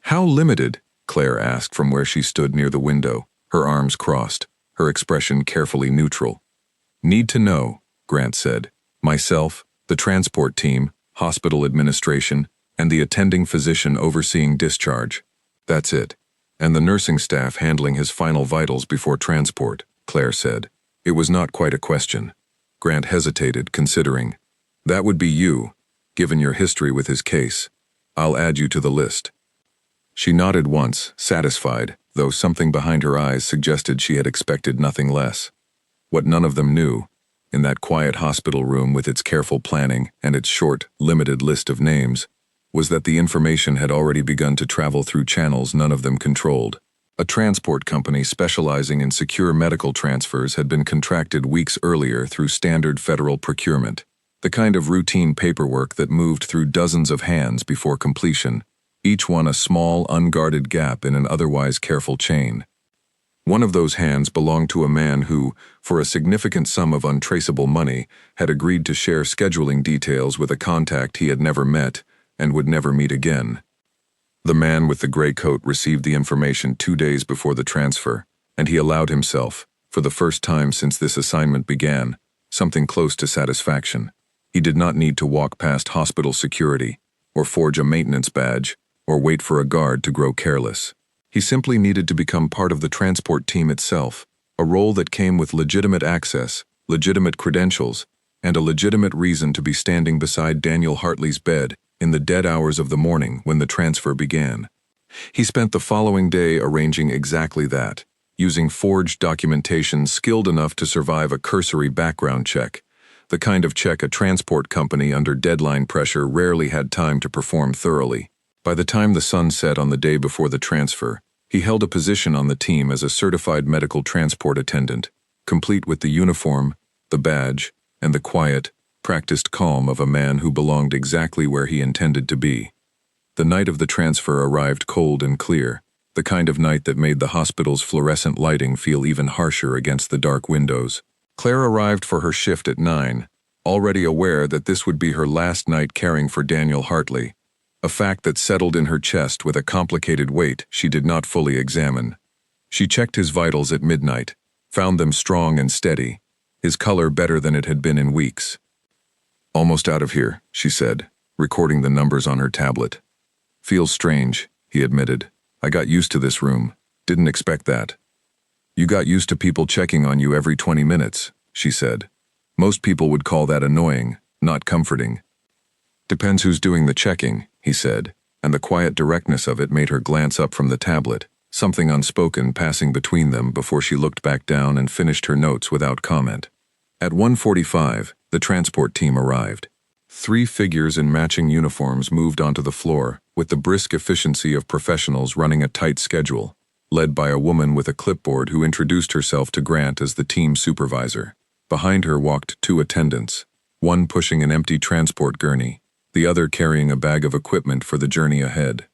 "How limited?" Claire asked from where she stood near the window, her arms crossed, her expression carefully neutral. "Need to know," Grant said. "Myself, the transport team, hospital administration, and the attending physician overseeing discharge. That's it. And the nursing staff handling his final vitals before transport," Claire said. It was not quite a question. Grant hesitated, considering. "That would be you, given your history with his case. I'll add you to the list." She nodded once, satisfied, though something behind her eyes suggested she had expected nothing less. What none of them knew, in that quiet hospital room with its careful planning and its short, limited list of names, was that the information had already begun to travel through channels none of them controlled. A transport company specializing in secure medical transfers had been contracted weeks earlier through standard federal procurement, the kind of routine paperwork that moved through dozens of hands before completion, each one a small, unguarded gap in an otherwise careful chain. One of those hands belonged to a man who, for a significant sum of untraceable money, had agreed to share scheduling details with a contact he had never met and would never meet again. The man with the gray coat received the information 2 days before the transfer, and he allowed himself, for the first time since this assignment began, something close to satisfaction. He did not need to walk past hospital security, or forge a maintenance badge, or wait for a guard to grow careless. He simply needed to become part of the transport team itself, a role that came with legitimate access, legitimate credentials, and a legitimate reason to be standing beside Daniel Hartley's bed in the dead hours of the morning when the transfer began. He spent the following day arranging exactly that, using forged documentation skilled enough to survive a cursory background check, The kind of check a transport company under deadline pressure rarely had time to perform thoroughly. By the time the sun set on the day before the transfer, he held a position on the team as a certified medical transport attendant, complete with the uniform, the badge, and the quiet, practiced calm of a man who belonged exactly where he intended to be. The night of the transfer arrived cold and clear, the kind of night that made the hospital's fluorescent lighting feel even harsher against the dark windows. Claire arrived for her shift at 9, already aware that this would be her last night caring for Daniel Hartley, a fact that settled in her chest with a complicated weight she did not fully examine. She checked his vitals at midnight, found them strong and steady, his color better than it had been in weeks. "Almost out of here," she said, recording the numbers on her tablet. "Feels strange," he admitted. "I got used to this room. Didn't expect that." "You got used to people checking on you every 20 minutes, she said. "Most people would call that annoying, not comforting." "Depends who's doing the checking," he said, and the quiet directness of it made her glance up from the tablet, something unspoken passing between them before she looked back down and finished her notes without comment. At 1:45, the transport team arrived. 3 figures in matching uniforms moved onto the floor, with the brisk efficiency of professionals running a tight schedule, led by a woman with a clipboard who introduced herself to Grant as the team supervisor. Behind her walked 2 attendants, one pushing an empty transport gurney, the other carrying a bag of equipment for the journey ahead.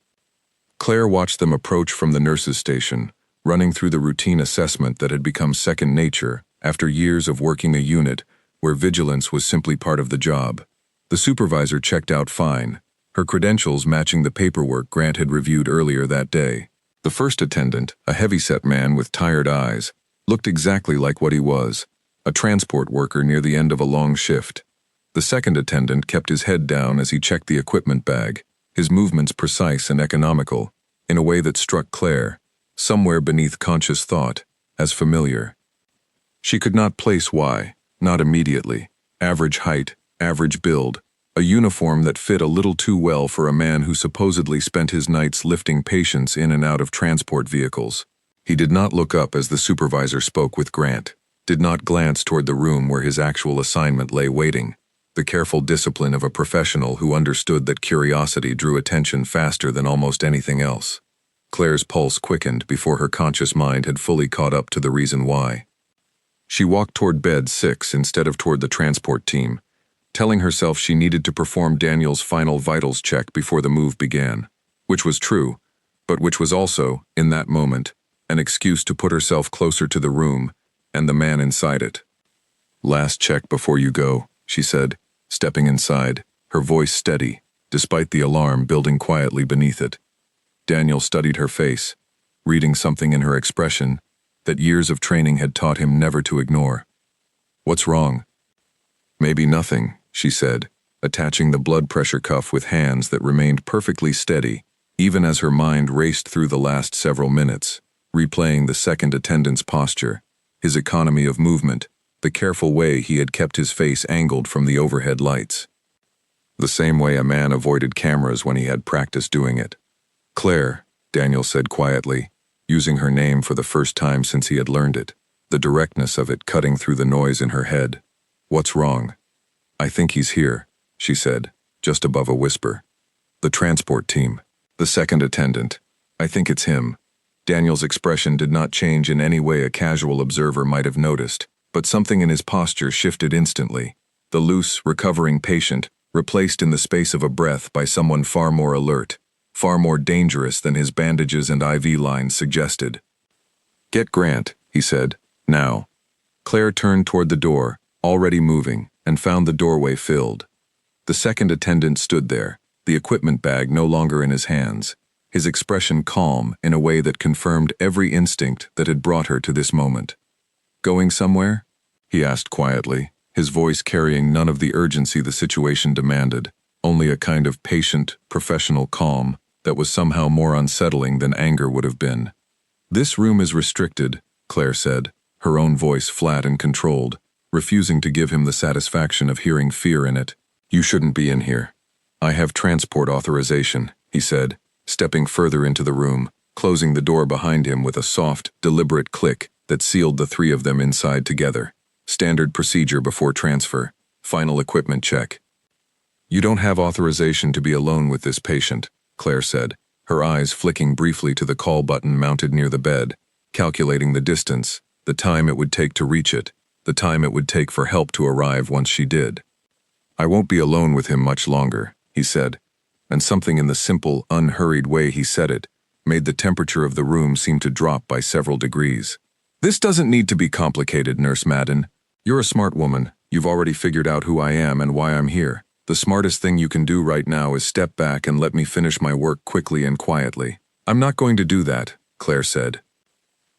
Claire watched them approach from the nurse's station, running through the routine assessment that had become second nature after years of working a unit where vigilance was simply part of the job. The supervisor checked out fine, her credentials matching the paperwork Grant had reviewed earlier that day. The first attendant, a heavy-set man with tired eyes, looked exactly like what he was, a transport worker near the end of a long shift. The second attendant kept his head down as he checked the equipment bag, his movements precise and economical, in a way that struck Claire, somewhere beneath conscious thought, as familiar. She could not place why, not immediately. Average height, average build, a uniform that fit a little too well for a man who supposedly spent his nights lifting patients in and out of transport vehicles. He did not look up as the supervisor spoke with Grant, did not glance toward the room where his actual assignment lay waiting, the careful discipline of a professional who understood that curiosity drew attention faster than almost anything else. Claire's pulse quickened before her conscious mind had fully caught up to the reason why. She walked toward bed 6 instead of toward the transport team, telling herself she needed to perform Daniel's final vitals check before the move began, which was true, but which was also, in that moment, an excuse to put herself closer to the room and the man inside it. "Last check before you go," she said, stepping inside, her voice steady, despite the alarm building quietly beneath it. Daniel studied her face, reading something in her expression that years of training had taught him never to ignore. "What's wrong?" "Maybe nothing," she said, attaching the blood pressure cuff with hands that remained perfectly steady, even as her mind raced through the last several minutes, replaying the second attendant's posture, his economy of movement, the careful way he had kept his face angled from the overhead lights. The same way a man avoided cameras when he had practiced doing it. "Claire," Daniel said quietly, using her name for the first time since he had learned it, the directness of it cutting through the noise in her head. "What's wrong?" "I think he's here," she said, just above a whisper. "The transport team." The second attendant. "I think it's him." Daniel's expression did not change in any way a casual observer might have noticed, but something in his posture shifted instantly. The loose, recovering patient, replaced in the space of a breath by someone far more alert, far more dangerous than his bandages and IV lines suggested. "Get Grant," he said, "now." Claire turned toward the door, already moving, and found the doorway filled. The second attendant stood there, the equipment bag no longer in his hands, his expression calm in a way that confirmed every instinct that had brought her to this moment. "Going somewhere?" he asked quietly, his voice carrying none of the urgency the situation demanded, only a kind of patient, professional calm that was somehow more unsettling than anger would have been. "This room is restricted," Claire said, her own voice flat and controlled, refusing to give him the satisfaction of hearing fear in it. "You shouldn't be in here." "I have transport authorization," he said, stepping further into the room, closing the door behind him with a soft, deliberate click that sealed the 3 of them inside together. Standard procedure before transfer. Final equipment check. You don't have authorization to be alone with this patient, Claire said, her eyes flicking briefly to the call button mounted near the bed, calculating the distance, the time it would take to reach it, the time it would take for help to arrive once she did. I won't be alone with him much longer, he said, and something in the simple, unhurried way he said it made the temperature of the room seem to drop by several degrees. This doesn't need to be complicated, Nurse Madden. You're a smart woman. You've already figured out who I am and why I'm here. The smartest thing you can do right now is step back and let me finish my work quickly and quietly. I'm not going to do that, Claire said.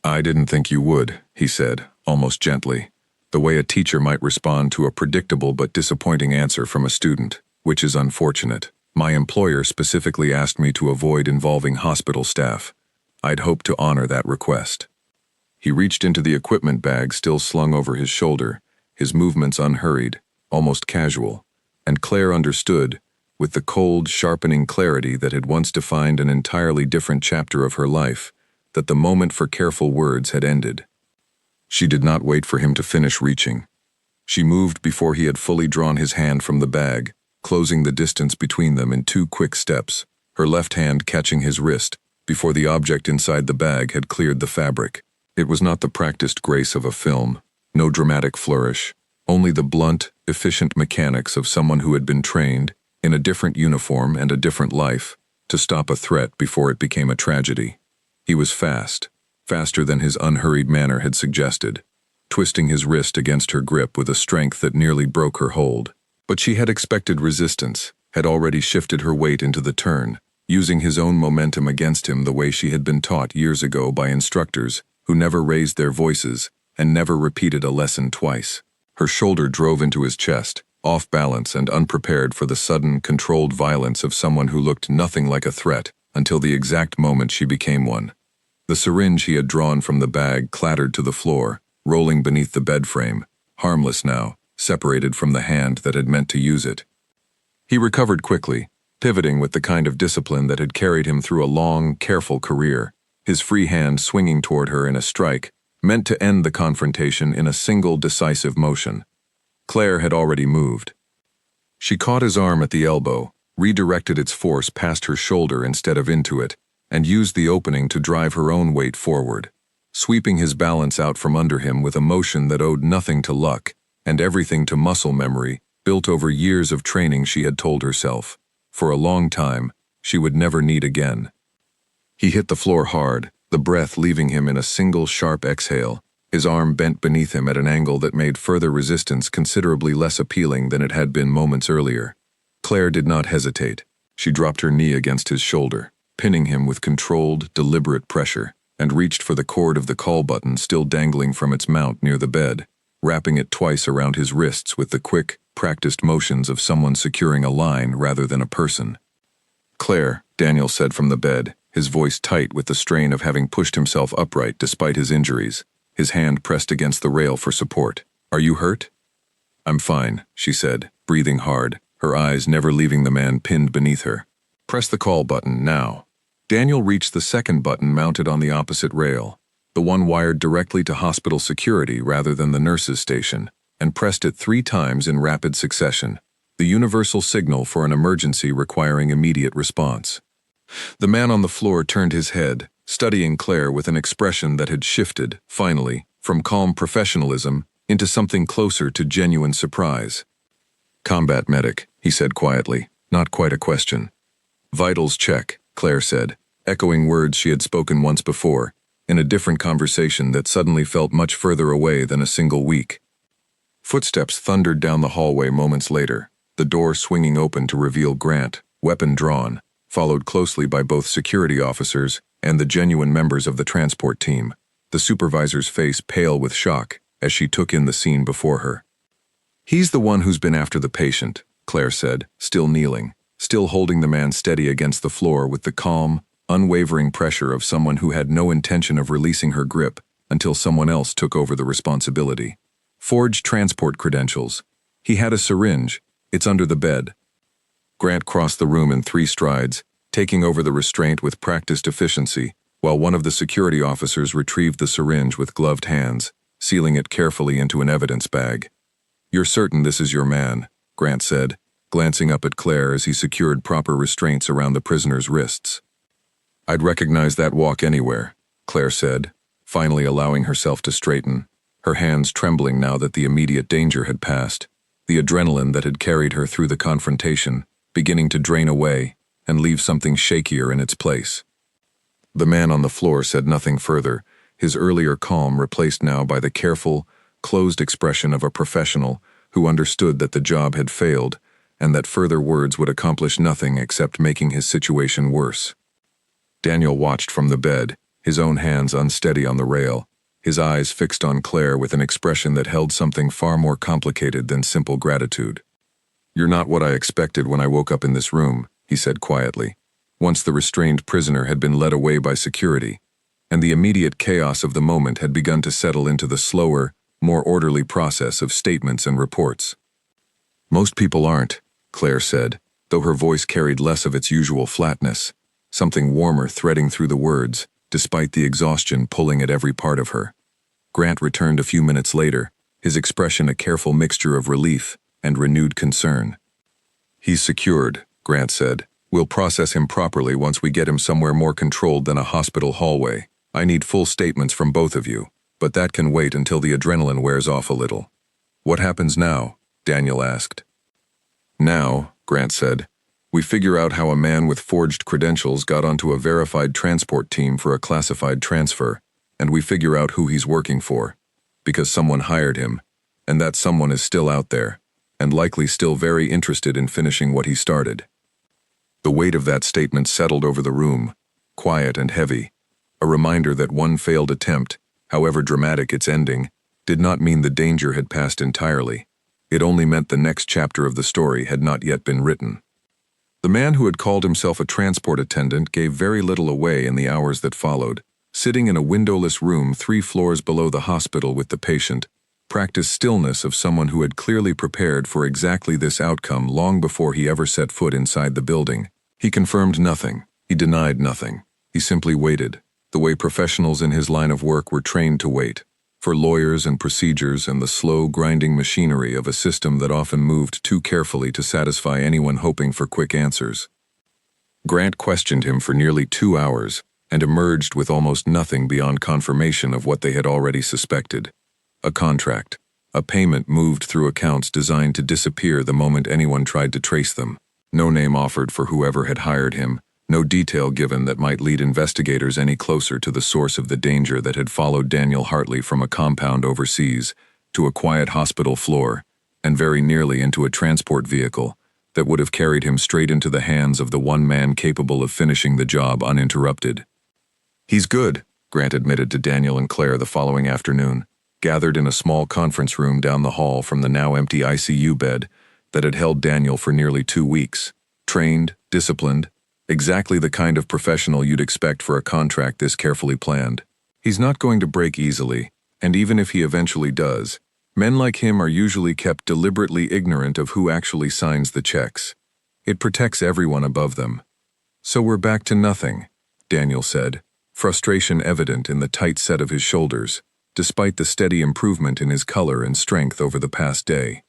I didn't think you would, he said, almost gently, the way a teacher might respond to a predictable but disappointing answer from a student, which is unfortunate. My employer specifically asked me to avoid involving hospital staff. I'd hoped to honor that request. He reached into the equipment bag still slung over his shoulder, his movements unhurried, almost casual, and Claire understood, with the cold, sharpening clarity that had once defined an entirely different chapter of her life, that the moment for careful words had ended. She did not wait for him to finish reaching. She moved before he had fully drawn his hand from the bag, closing the distance between them in 2 quick steps, her left hand catching his wrist before the object inside the bag had cleared the fabric. It was not the practiced grace of a film, no dramatic flourish, only the blunt, efficient mechanics of someone who had been trained, in a different uniform and a different life, to stop a threat before it became a tragedy. He was fast, faster than his unhurried manner had suggested, twisting his wrist against her grip with a strength that nearly broke her hold. But she had expected resistance, had already shifted her weight into the turn, using his own momentum against him the way she had been taught years ago by instructors who never raised their voices and never repeated a lesson twice. Her shoulder drove into his chest, off balance and unprepared for the sudden, controlled violence of someone who looked nothing like a threat until the exact moment she became one. The syringe he had drawn from the bag clattered to the floor, rolling beneath the bed frame, harmless now, separated from the hand that had meant to use it. He recovered quickly, pivoting with the kind of discipline that had carried him through a long, careful career, his free hand swinging toward her in a strike, meant to end the confrontation in a single decisive motion. Claire had already moved. She caught his arm at the elbow, redirected its force past her shoulder instead of into it, and used the opening to drive her own weight forward, sweeping his balance out from under him with a motion that owed nothing to luck and everything to muscle memory built over years of training she had told herself, for a long time, she would never need again. He hit the floor hard, the breath leaving him in a single sharp exhale, his arm bent beneath him at an angle that made further resistance considerably less appealing than it had been moments earlier. Claire did not hesitate. She dropped her knee against his shoulder, pinning him with controlled, deliberate pressure, and reached for the cord of the call button still dangling from its mount near the bed, wrapping it twice around his wrists with the quick, practiced motions of someone securing a line rather than a person. Claire, Daniel said from the bed, his voice tight with the strain of having pushed himself upright despite his injuries, his hand pressed against the rail for support. Are you hurt? I'm fine, she said, breathing hard, her eyes never leaving the man pinned beneath her. Press the call button, now. Daniel reached the second button mounted on the opposite rail, the one wired directly to hospital security rather than the nurse's station, and pressed it 3 times in rapid succession, the universal signal for an emergency requiring immediate response. The man on the floor turned his head, studying Claire with an expression that had shifted, finally, from calm professionalism into something closer to genuine surprise. Combat medic, he said quietly, not quite a question. Vitals check, Claire said, echoing words she had spoken once before, in a different conversation that suddenly felt much further away than a single week. Footsteps thundered down the hallway moments later, the door swinging open to reveal Grant, weapon drawn, followed closely by both security officers and the genuine members of the transport team, the supervisor's face pale with shock as she took in the scene before her. He's the one who's been after the patient, Claire said, still kneeling, still holding the man steady against the floor with the calm, unwavering pressure of someone who had no intention of releasing her grip until someone else took over the responsibility. Forged transport credentials. He had a syringe. It's under the bed. Grant crossed the room in 3 strides, taking over the restraint with practiced efficiency, while one of the security officers retrieved the syringe with gloved hands, sealing it carefully into an evidence bag. "You're certain this is your man," Grant said, glancing up at Claire as he secured proper restraints around the prisoner's wrists. "I'd recognize that walk anywhere," Claire said, finally allowing herself to straighten, her hands trembling now that the immediate danger had passed, the adrenaline that had carried her through the confrontation beginning to drain away and leave something shakier in its place. The man on the floor said nothing further, his earlier calm replaced now by the careful, closed expression of a professional who understood that the job had failed and that further words would accomplish nothing except making his situation worse. Daniel watched from the bed, his own hands unsteady on the rail, his eyes fixed on Claire with an expression that held something far more complicated than simple gratitude. "You're not what I expected when I woke up in this room," he said quietly, once the restrained prisoner had been led away by security, and the immediate chaos of the moment had begun to settle into the slower, more orderly process of statements and reports. "Most people aren't," Claire said, though her voice carried less of its usual flatness, something warmer threading through the words, despite the exhaustion pulling at every part of her. Grant returned a few minutes later, his expression a careful mixture of relief and renewed concern. "He's secured," Grant said. "We'll process him properly once we get him somewhere more controlled than a hospital hallway. I need full statements from both of you, but that can wait until the adrenaline wears off a little." "What happens now?" Daniel asked. "Now," Grant said, "we figure out how a man with forged credentials got onto a verified transport team for a classified transfer, and we figure out who he's working for, because someone hired him, and that someone is still out there, and likely still very interested in finishing what he started." The weight of that statement settled over the room, quiet and heavy, a reminder that one failed attempt, however dramatic its ending, did not mean the danger had passed entirely. It only meant the next chapter of the story had not yet been written. The man who had called himself a transport attendant gave very little away in the hours that followed, sitting in a windowless room 3 floors below the hospital with the patient, practiced stillness of someone who had clearly prepared for exactly this outcome long before he ever set foot inside the building. He confirmed nothing, he denied nothing, he simply waited, the way professionals in his line of work were trained to wait, for lawyers and procedures and the slow, grinding machinery of a system that often moved too carefully to satisfy anyone hoping for quick answers. Grant questioned him for nearly 2 hours and emerged with almost nothing beyond confirmation of what they had already suspected. A contract, a payment moved through accounts designed to disappear the moment anyone tried to trace them. No name offered for whoever had hired him, no detail given that might lead investigators any closer to the source of the danger that had followed Daniel Hartley from a compound overseas to a quiet hospital floor, and very nearly into a transport vehicle that would have carried him straight into the hands of the one man capable of finishing the job uninterrupted. "He's good," Grant admitted to Daniel and Claire the following afternoon, gathered in a small conference room down the hall from the now empty ICU bed that had held Daniel for nearly 2 weeks. Trained, disciplined, exactly the kind of professional you'd expect for a contract this carefully planned. He's not going to break easily, and even if he eventually does, men like him are usually kept deliberately ignorant of who actually signs the checks. It protects everyone above them. "So we're back to nothing," Daniel said, frustration evident in the tight set of his shoulders, despite the steady improvement in his color and strength over the past day.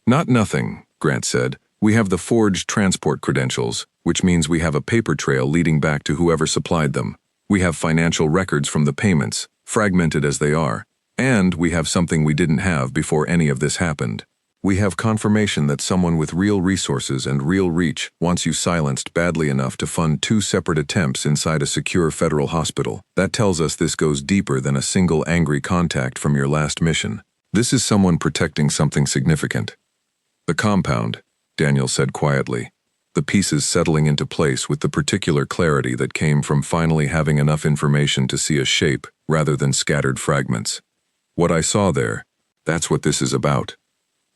"Not nothing," Grant said. "We have the forged transport credentials, which means we have a paper trail leading back to whoever supplied them. We have financial records from the payments, fragmented as they are, and we have something we didn't have before any of this happened. We have confirmation that someone with real resources and real reach wants you silenced badly enough to fund 2 separate attempts inside a secure federal hospital. That tells us this goes deeper than a single angry contact from your last mission. This is someone protecting something significant." "The compound," Daniel said quietly, the pieces settling into place with the particular clarity that came from finally having enough information to see a shape rather than scattered fragments. "What I saw there, that's what this is about."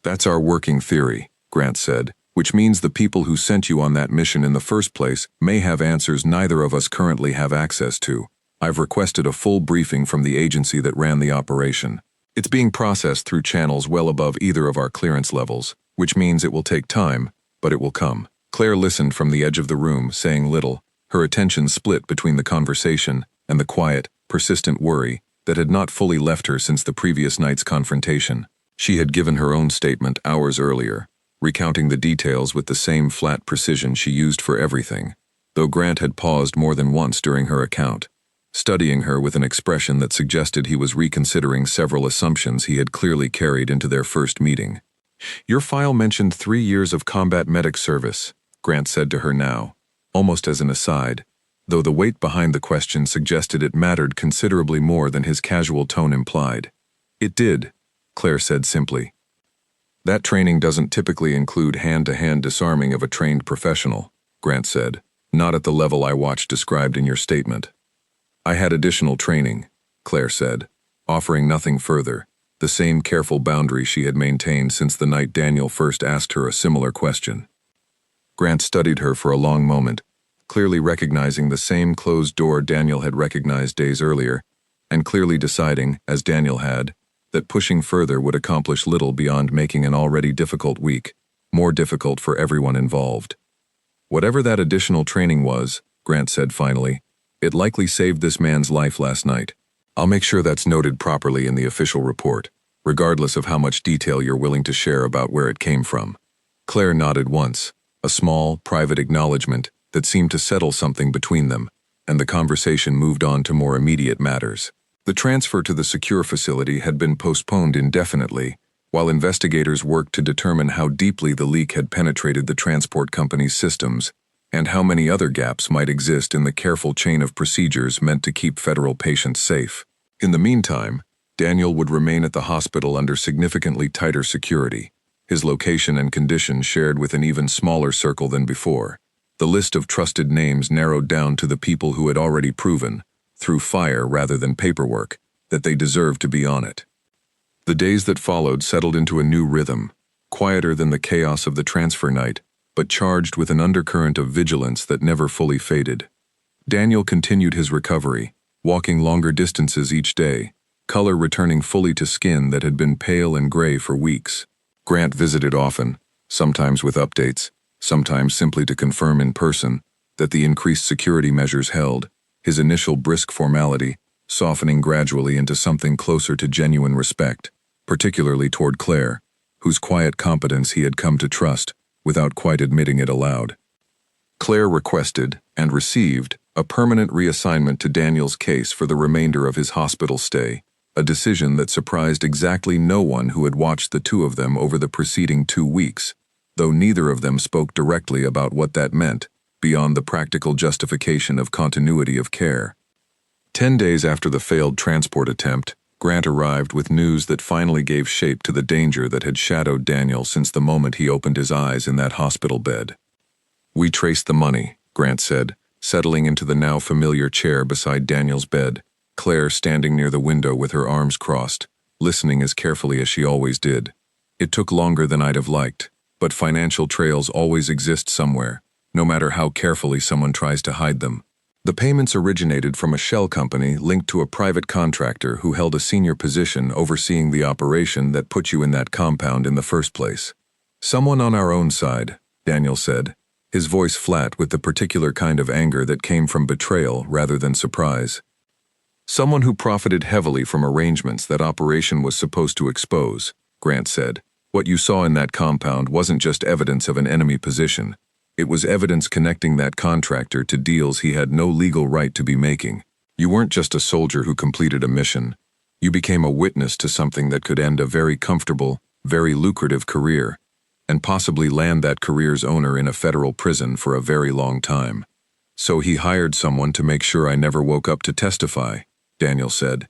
"That's our working theory," Grant said, "which means the people who sent you on that mission in the first place may have answers neither of us currently have access to. I've requested a full briefing from the agency that ran the operation. It's being processed through channels well above either of our clearance levels, which means it will take time, but it will come." Claire listened from the edge of the room, saying little, her attention split between the conversation and the quiet, persistent worry that had not fully left her since the previous night's confrontation. She had given her own statement hours earlier, recounting the details with the same flat precision she used for everything, though Grant had paused more than once during her account, studying her with an expression that suggested he was reconsidering several assumptions he had clearly carried into their first meeting. "Your file mentioned 3 years of combat medic service," Grant said to her now, almost as an aside, though the weight behind the question suggested it mattered considerably more than his casual tone implied. "It did," Claire said simply. "That training doesn't typically include hand-to-hand disarming of a trained professional," Grant said, "not at the level I watched described in your statement." "I had additional training," Claire said, offering nothing further, the same careful boundary she had maintained since the night Daniel first asked her a similar question. Grant studied her for a long moment, clearly recognizing the same closed door Daniel had recognized days earlier, and clearly deciding, as Daniel had, that pushing further would accomplish little beyond making an already difficult week more difficult for everyone involved. "Whatever that additional training was," Grant said finally, "it likely saved this man's life last night. I'll make sure that's noted properly in the official report, regardless of how much detail you're willing to share about where it came from." Claire nodded once, a small, private acknowledgement that seemed to settle something between them, and the conversation moved on to more immediate matters. The transfer to the secure facility had been postponed indefinitely, while investigators worked to determine how deeply the leak had penetrated the transport company's systems, and how many other gaps might exist in the careful chain of procedures meant to keep federal patients safe. In the meantime, Daniel would remain at the hospital under significantly tighter security, his location and condition shared with an even smaller circle than before, the list of trusted names narrowed down to the people who had already proven, through fire rather than paperwork, that they deserved to be on it. The days that followed settled into a new rhythm, quieter than the chaos of the transfer night, but charged with an undercurrent of vigilance that never fully faded. Daniel continued his recovery, walking longer distances each day, color returning fully to skin that had been pale and gray for weeks. Grant visited often, sometimes with updates, sometimes simply to confirm in person that the increased security measures held, his initial brisk formality softening gradually into something closer to genuine respect, particularly toward Claire, whose quiet competence he had come to trust without quite admitting it aloud. Claire requested, and received, a permanent reassignment to Daniel's case for the remainder of his hospital stay, a decision that surprised exactly no one who had watched the two of them over the preceding 2 weeks, though neither of them spoke directly about what that meant, beyond the practical justification of continuity of care. 10 days after the failed transport attempt, Grant arrived with news that finally gave shape to the danger that had shadowed Daniel since the moment he opened his eyes in that hospital bed. "We traced the money," Grant said, settling into the now familiar chair beside Daniel's bed, Claire standing near the window with her arms crossed, listening as carefully as she always did. "It took longer than I'd have liked, but financial trails always exist somewhere, no matter how carefully someone tries to hide them. The payments originated from a shell company linked to a private contractor who held a senior position overseeing the operation that put you in that compound in the first place. Someone on our own side," Daniel said, his voice flat with the particular kind of anger that came from betrayal rather than surprise. "Someone who profited heavily from arrangements that operation was supposed to expose," Grant said. "What you saw in that compound wasn't just evidence of an enemy position. It was evidence connecting that contractor to deals he had no legal right to be making. You weren't just a soldier who completed a mission. You became a witness to something that could end a very comfortable, very lucrative career, and possibly land that career's owner in a federal prison for a very long time. So he hired someone to make sure I never woke up to testify," Daniel said.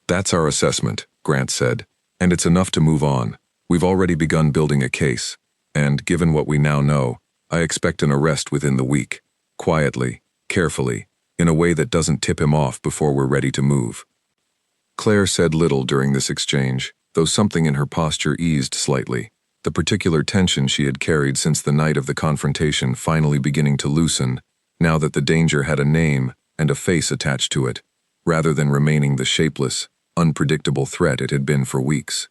"That's our assessment," Grant said, "and it's enough to move on. We've already begun building a case, and, given what we now know, I expect an arrest within the week, quietly, carefully, in a way that doesn't tip him off before we're ready to move." Claire said little during this exchange, though something in her posture eased slightly, the particular tension she had carried since the night of the confrontation finally beginning to loosen, now that the danger had a name and a face attached to it, rather than remaining the shapeless, unpredictable threat it had been for weeks.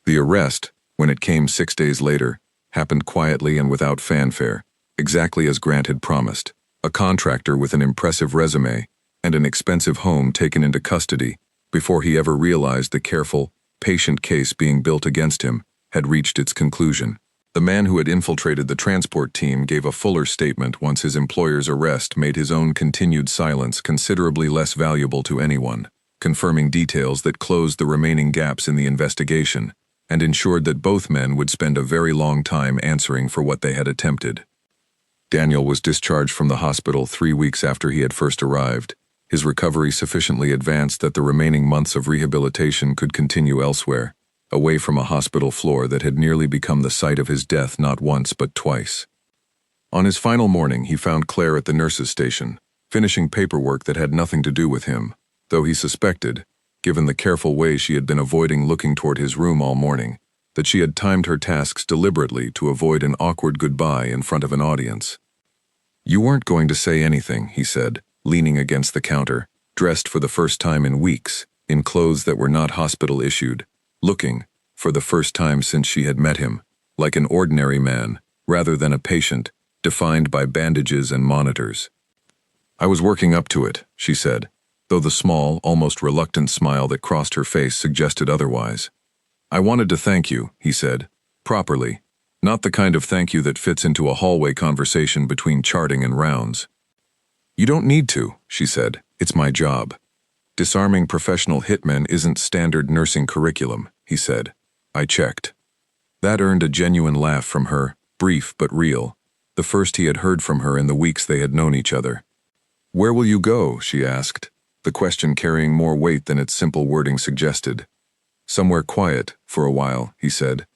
The arrest, when it came 6 days later, happened quietly and without fanfare, exactly as Grant had promised. A contractor with an impressive resume and an expensive home taken into custody before he ever realized the careful, patient case being built against him had reached its conclusion. The man who had infiltrated the transport team gave a fuller statement once his employer's arrest made his own continued silence considerably less valuable to anyone, confirming details that closed the remaining gaps in the investigation and ensured that both men would spend a very long time answering for what they had attempted. Daniel was discharged from the hospital 3 weeks after he had first arrived, his recovery sufficiently advanced that the remaining months of rehabilitation could continue elsewhere, away from a hospital floor that had nearly become the site of his death not once but twice. On his final morning, he found Claire at the nurse's station, finishing paperwork that had nothing to do with him, though he suspected, given the careful way she had been avoiding looking toward his room all morning, that she had timed her tasks deliberately to avoid an awkward goodbye in front of an audience. "You weren't going to say anything," he said, leaning against the counter, dressed for the first time in weeks, in clothes that were not hospital-issued, looking, for the first time since she had met him, like an ordinary man, rather than a patient, defined by bandages and monitors. "I was working up to it," she said, though the small, almost reluctant smile that crossed her face suggested otherwise. "I wanted to thank you," he said, properly, not the kind of thank you that fits into a hallway conversation between charting and rounds. "You don't need to," she said. "It's my job." "Disarming professional hitmen isn't standard nursing curriculum," he said. "I checked." That earned a genuine laugh from her, brief but real, the first he had heard from her in the weeks they had known each other. "Where will you go?" she asked, the question carrying more weight than its simple wording suggested. "Somewhere quiet, for a while," he said.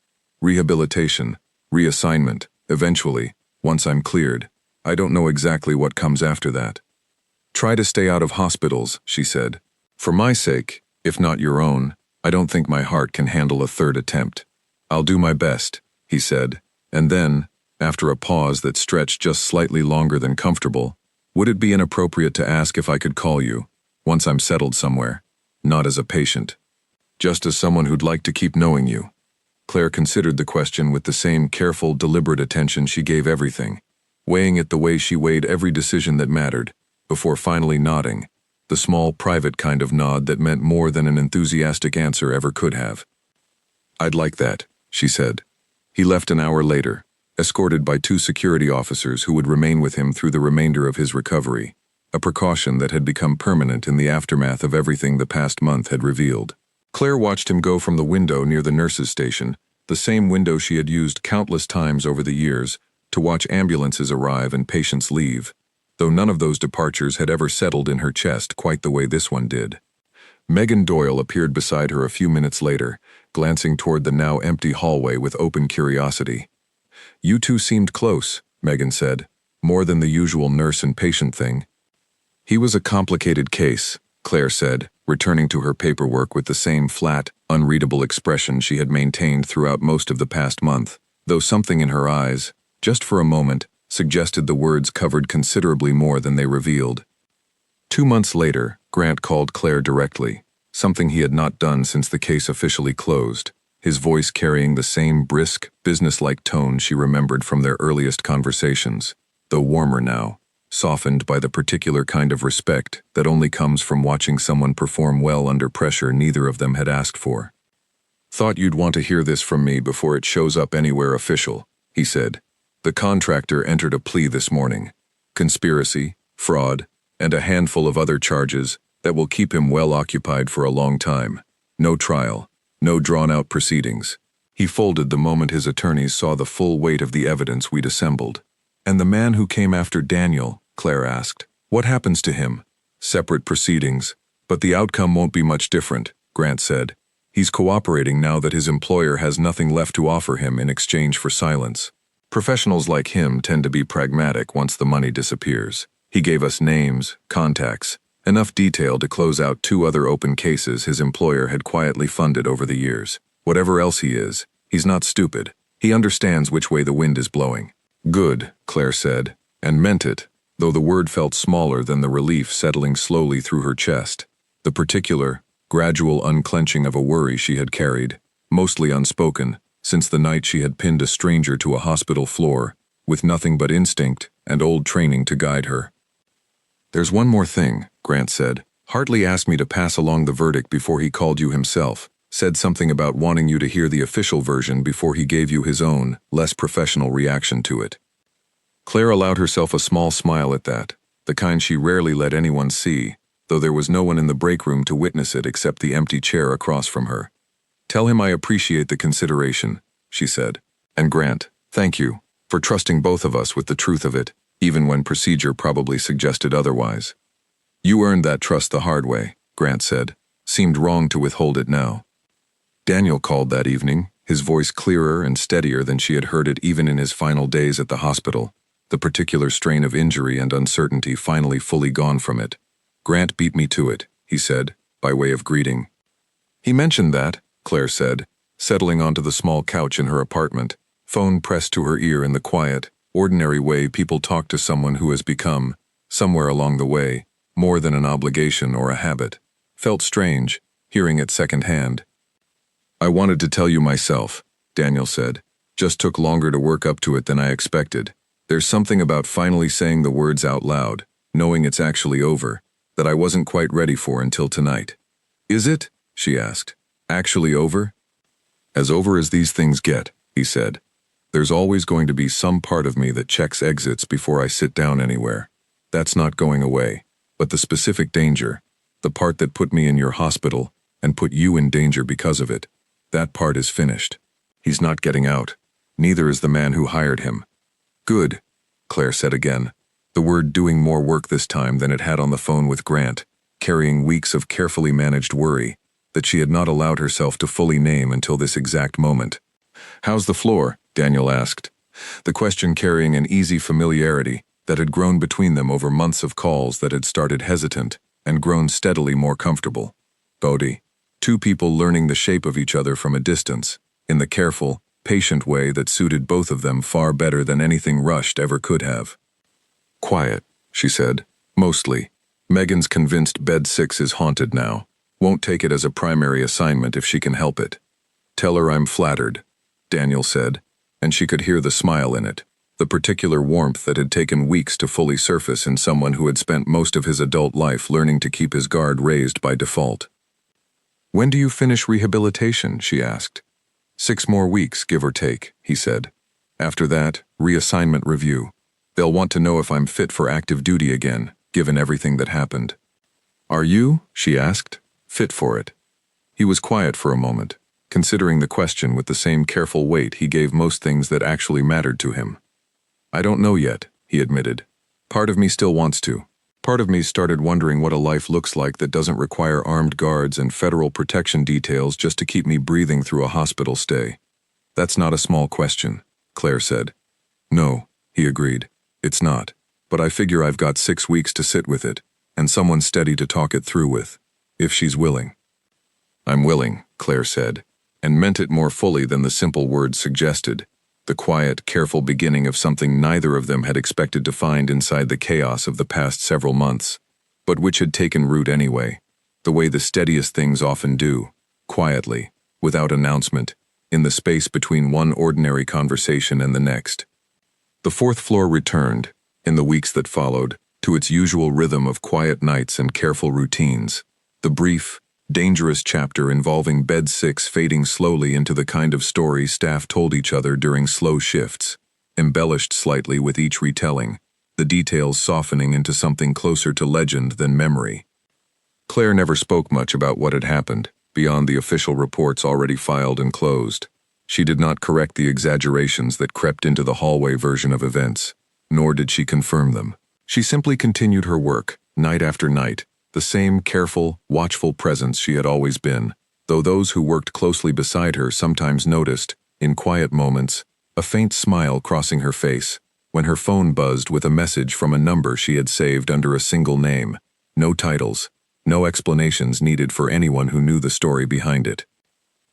"Rehabilitation, reassignment, eventually, once I'm cleared. I don't know exactly what comes after that." "Try to stay out of hospitals," she said. "For my sake, if not your own, I don't think my heart can handle a third attempt." "I'll do my best," he said, and then, after a pause that stretched just slightly longer than comfortable, "Would it be inappropriate to ask if I could call you, once I'm settled somewhere, not as a patient, just as someone who'd like to keep knowing you?" Claire considered the question with the same careful, deliberate attention she gave everything, weighing it the way she weighed every decision that mattered, before finally nodding, the small, private kind of nod that meant more than an enthusiastic answer ever could have. "I'd like that," she said. He left an hour later, escorted by 2 security officers who would remain with him through the remainder of his recovery, a precaution that had become permanent in the aftermath of everything the past month had revealed. Claire watched him go from the window near the nurse's station, the same window she had used countless times over the years, to watch ambulances arrive and patients leave, though none of those departures had ever settled in her chest quite the way this one did. Megan Doyle appeared beside her a few minutes later, glancing toward the now empty hallway with open curiosity. "You two seemed close," Megan said, "more than the usual nurse and patient thing." "He was a complicated case," Claire said, returning to her paperwork with the same flat, unreadable expression she had maintained throughout most of the past month, though something in her eyes, just for a moment, suggested the words covered considerably more than they revealed. 2 months later, Grant called Claire directly, something he had not done since the case officially closed, his voice carrying the same brisk, businesslike tone she remembered from their earliest conversations, though warmer now, softened by the particular kind of respect that only comes from watching someone perform well under pressure neither of them had asked for. "Thought you'd want to hear this from me before it shows up anywhere official," he said. "The contractor entered a plea this morning. Conspiracy, fraud, and a handful of other charges that will keep him well occupied for a long time. No trial, no drawn-out proceedings." He folded the moment his attorneys saw the full weight of the evidence we'd assembled. "And the man who came after Daniel," Claire asked, "what happens to him?" "Separate proceedings, but the outcome won't be much different," Grant said. "He's cooperating now that his employer has nothing left to offer him in exchange for silence. Professionals like him tend to be pragmatic once the money disappears. He gave us names, contacts, enough detail to close out 2 other open cases his employer had quietly funded over the years. Whatever else he is, he's not stupid. He understands which way the wind is blowing." "Good," Claire said, and meant it, though the word felt smaller than the relief settling slowly through her chest, the particular, gradual unclenching of a worry she had carried, mostly unspoken, since the night she had pinned a stranger to a hospital floor, with nothing but instinct and old training to guide her. "There's one more thing," Grant said. "Hartley asked me to pass along the verdict before he called you himself, Said something about wanting you to hear the official version before he gave you his own, less professional reaction to it. Claire allowed herself a small smile at that, the kind she rarely let anyone see, though there was no one in the break room to witness it except the empty chair across from her. "Tell him I appreciate the consideration," she said. "And Grant, thank you, for trusting both of us with the truth of it, even when procedure probably suggested otherwise." "You earned that trust the hard way," Grant said. "Seemed wrong to withhold it now." Daniel called that evening, his voice clearer and steadier than she had heard it even in his final days at the hospital, the particular strain of injury and uncertainty finally fully gone from it. "Grant beat me to it," he said, by way of greeting. "He mentioned that," Claire said, settling onto the small couch in her apartment, phone pressed to her ear in the quiet, ordinary way people talk to someone who has become, somewhere along the way, more than an obligation or a habit. Felt strange, hearing it secondhand. "I wanted to tell you myself," Daniel said. "Just took longer to work up to it than I expected. There's something about finally saying the words out loud, knowing it's actually over, that I wasn't quite ready for until tonight." "Is it?" she asked. "Actually over?" "As over as these things get," he said. "There's always going to be some part of me that checks exits before I sit down anywhere. That's not going away, but the specific danger, the part that put me in your hospital and put you in danger because of it, that part is finished. He's not getting out. Neither is the man who hired him." "Good," Claire said again, the word doing more work this time than it had on the phone with Grant, carrying weeks of carefully managed worry that she had not allowed herself to fully name until this exact moment. "How's the floor?" Daniel asked, the question carrying an easy familiarity that had grown between them over months of calls that had started hesitant and grown steadily more comfortable. Bodhi. Two people learning the shape of each other from a distance, in the careful, patient way that suited both of them far better than anything rushed ever could have. "Quiet," she said, "mostly. Megan's convinced bed 6 is haunted now. Won't take it as a primary assignment if she can help it." "Tell her I'm flattered," Daniel said, and she could hear the smile in it, the particular warmth that had taken weeks to fully surface in someone who had spent most of his adult life learning to keep his guard raised by default. "When do you finish rehabilitation?" she asked. 6 more weeks, give or take," he said. "After that, reassignment review. They'll want to know if I'm fit for active duty again, given everything that happened." "Are you?" she asked. "Fit for it?" He was quiet for a moment, considering the question with the same careful weight he gave most things that actually mattered to him. "I don't know yet," he admitted. "Part of me still wants to. Part of me started wondering what a life looks like that doesn't require armed guards and federal protection details just to keep me breathing through a hospital stay." "That's not a small question," Claire said. "No," he agreed. "It's not. But I figure I've got 6 weeks to sit with it, and someone steady to talk it through with, if she's willing." "I'm willing," Claire said, and meant it more fully than the simple words suggested, the quiet, careful beginning of something neither of them had expected to find inside the chaos of the past several months, but which had taken root anyway, the way the steadiest things often do, quietly, without announcement, in the space between one ordinary conversation and the next. The 4th floor returned, in the weeks that followed, to its usual rhythm of quiet nights and careful routines, the brief, dangerous chapter involving bed 6 fading slowly into the kind of story staff told each other during slow shifts, embellished slightly with each retelling, the details softening into something closer to legend than memory. Claire never spoke much about what had happened, beyond the official reports already filed and closed. She did not correct the exaggerations that crept into the hallway version of events, nor did she confirm them. She simply continued her work, night after night, the same careful, watchful presence she had always been, though those who worked closely beside her sometimes noticed, in quiet moments, a faint smile crossing her face, when her phone buzzed with a message from a number she had saved under a single name. No titles, no explanations needed for anyone who knew the story behind it.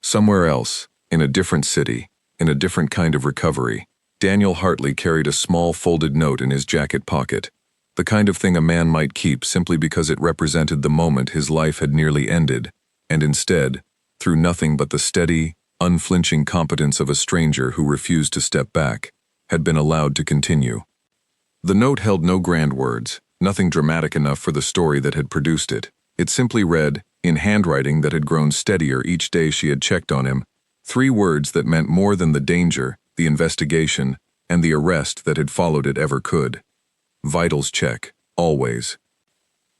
Somewhere else, in a different city, in a different kind of recovery, Daniel Hartley carried a small folded note in his jacket pocket, the kind of thing a man might keep simply because it represented the moment his life had nearly ended, and instead, through nothing but the steady, unflinching competence of a stranger who refused to step back, had been allowed to continue. The note held no grand words, nothing dramatic enough for the story that had produced it. It simply read, in handwriting that had grown steadier each day she had checked on him, 3 words that meant more than the danger, the investigation, and the arrest that had followed it ever could. Vitals check, always.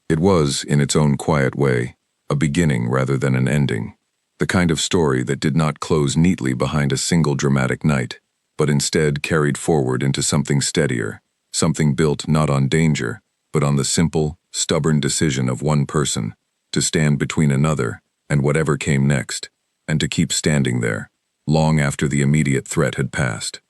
It was, in its own quiet way, a beginning rather than an ending. The kind of story that did not close neatly behind a single dramatic night, but instead carried forward into something steadier, something built not on danger, but on the simple, stubborn decision of one person to stand between another and whatever came next, and to keep standing there, long after the immediate threat had passed.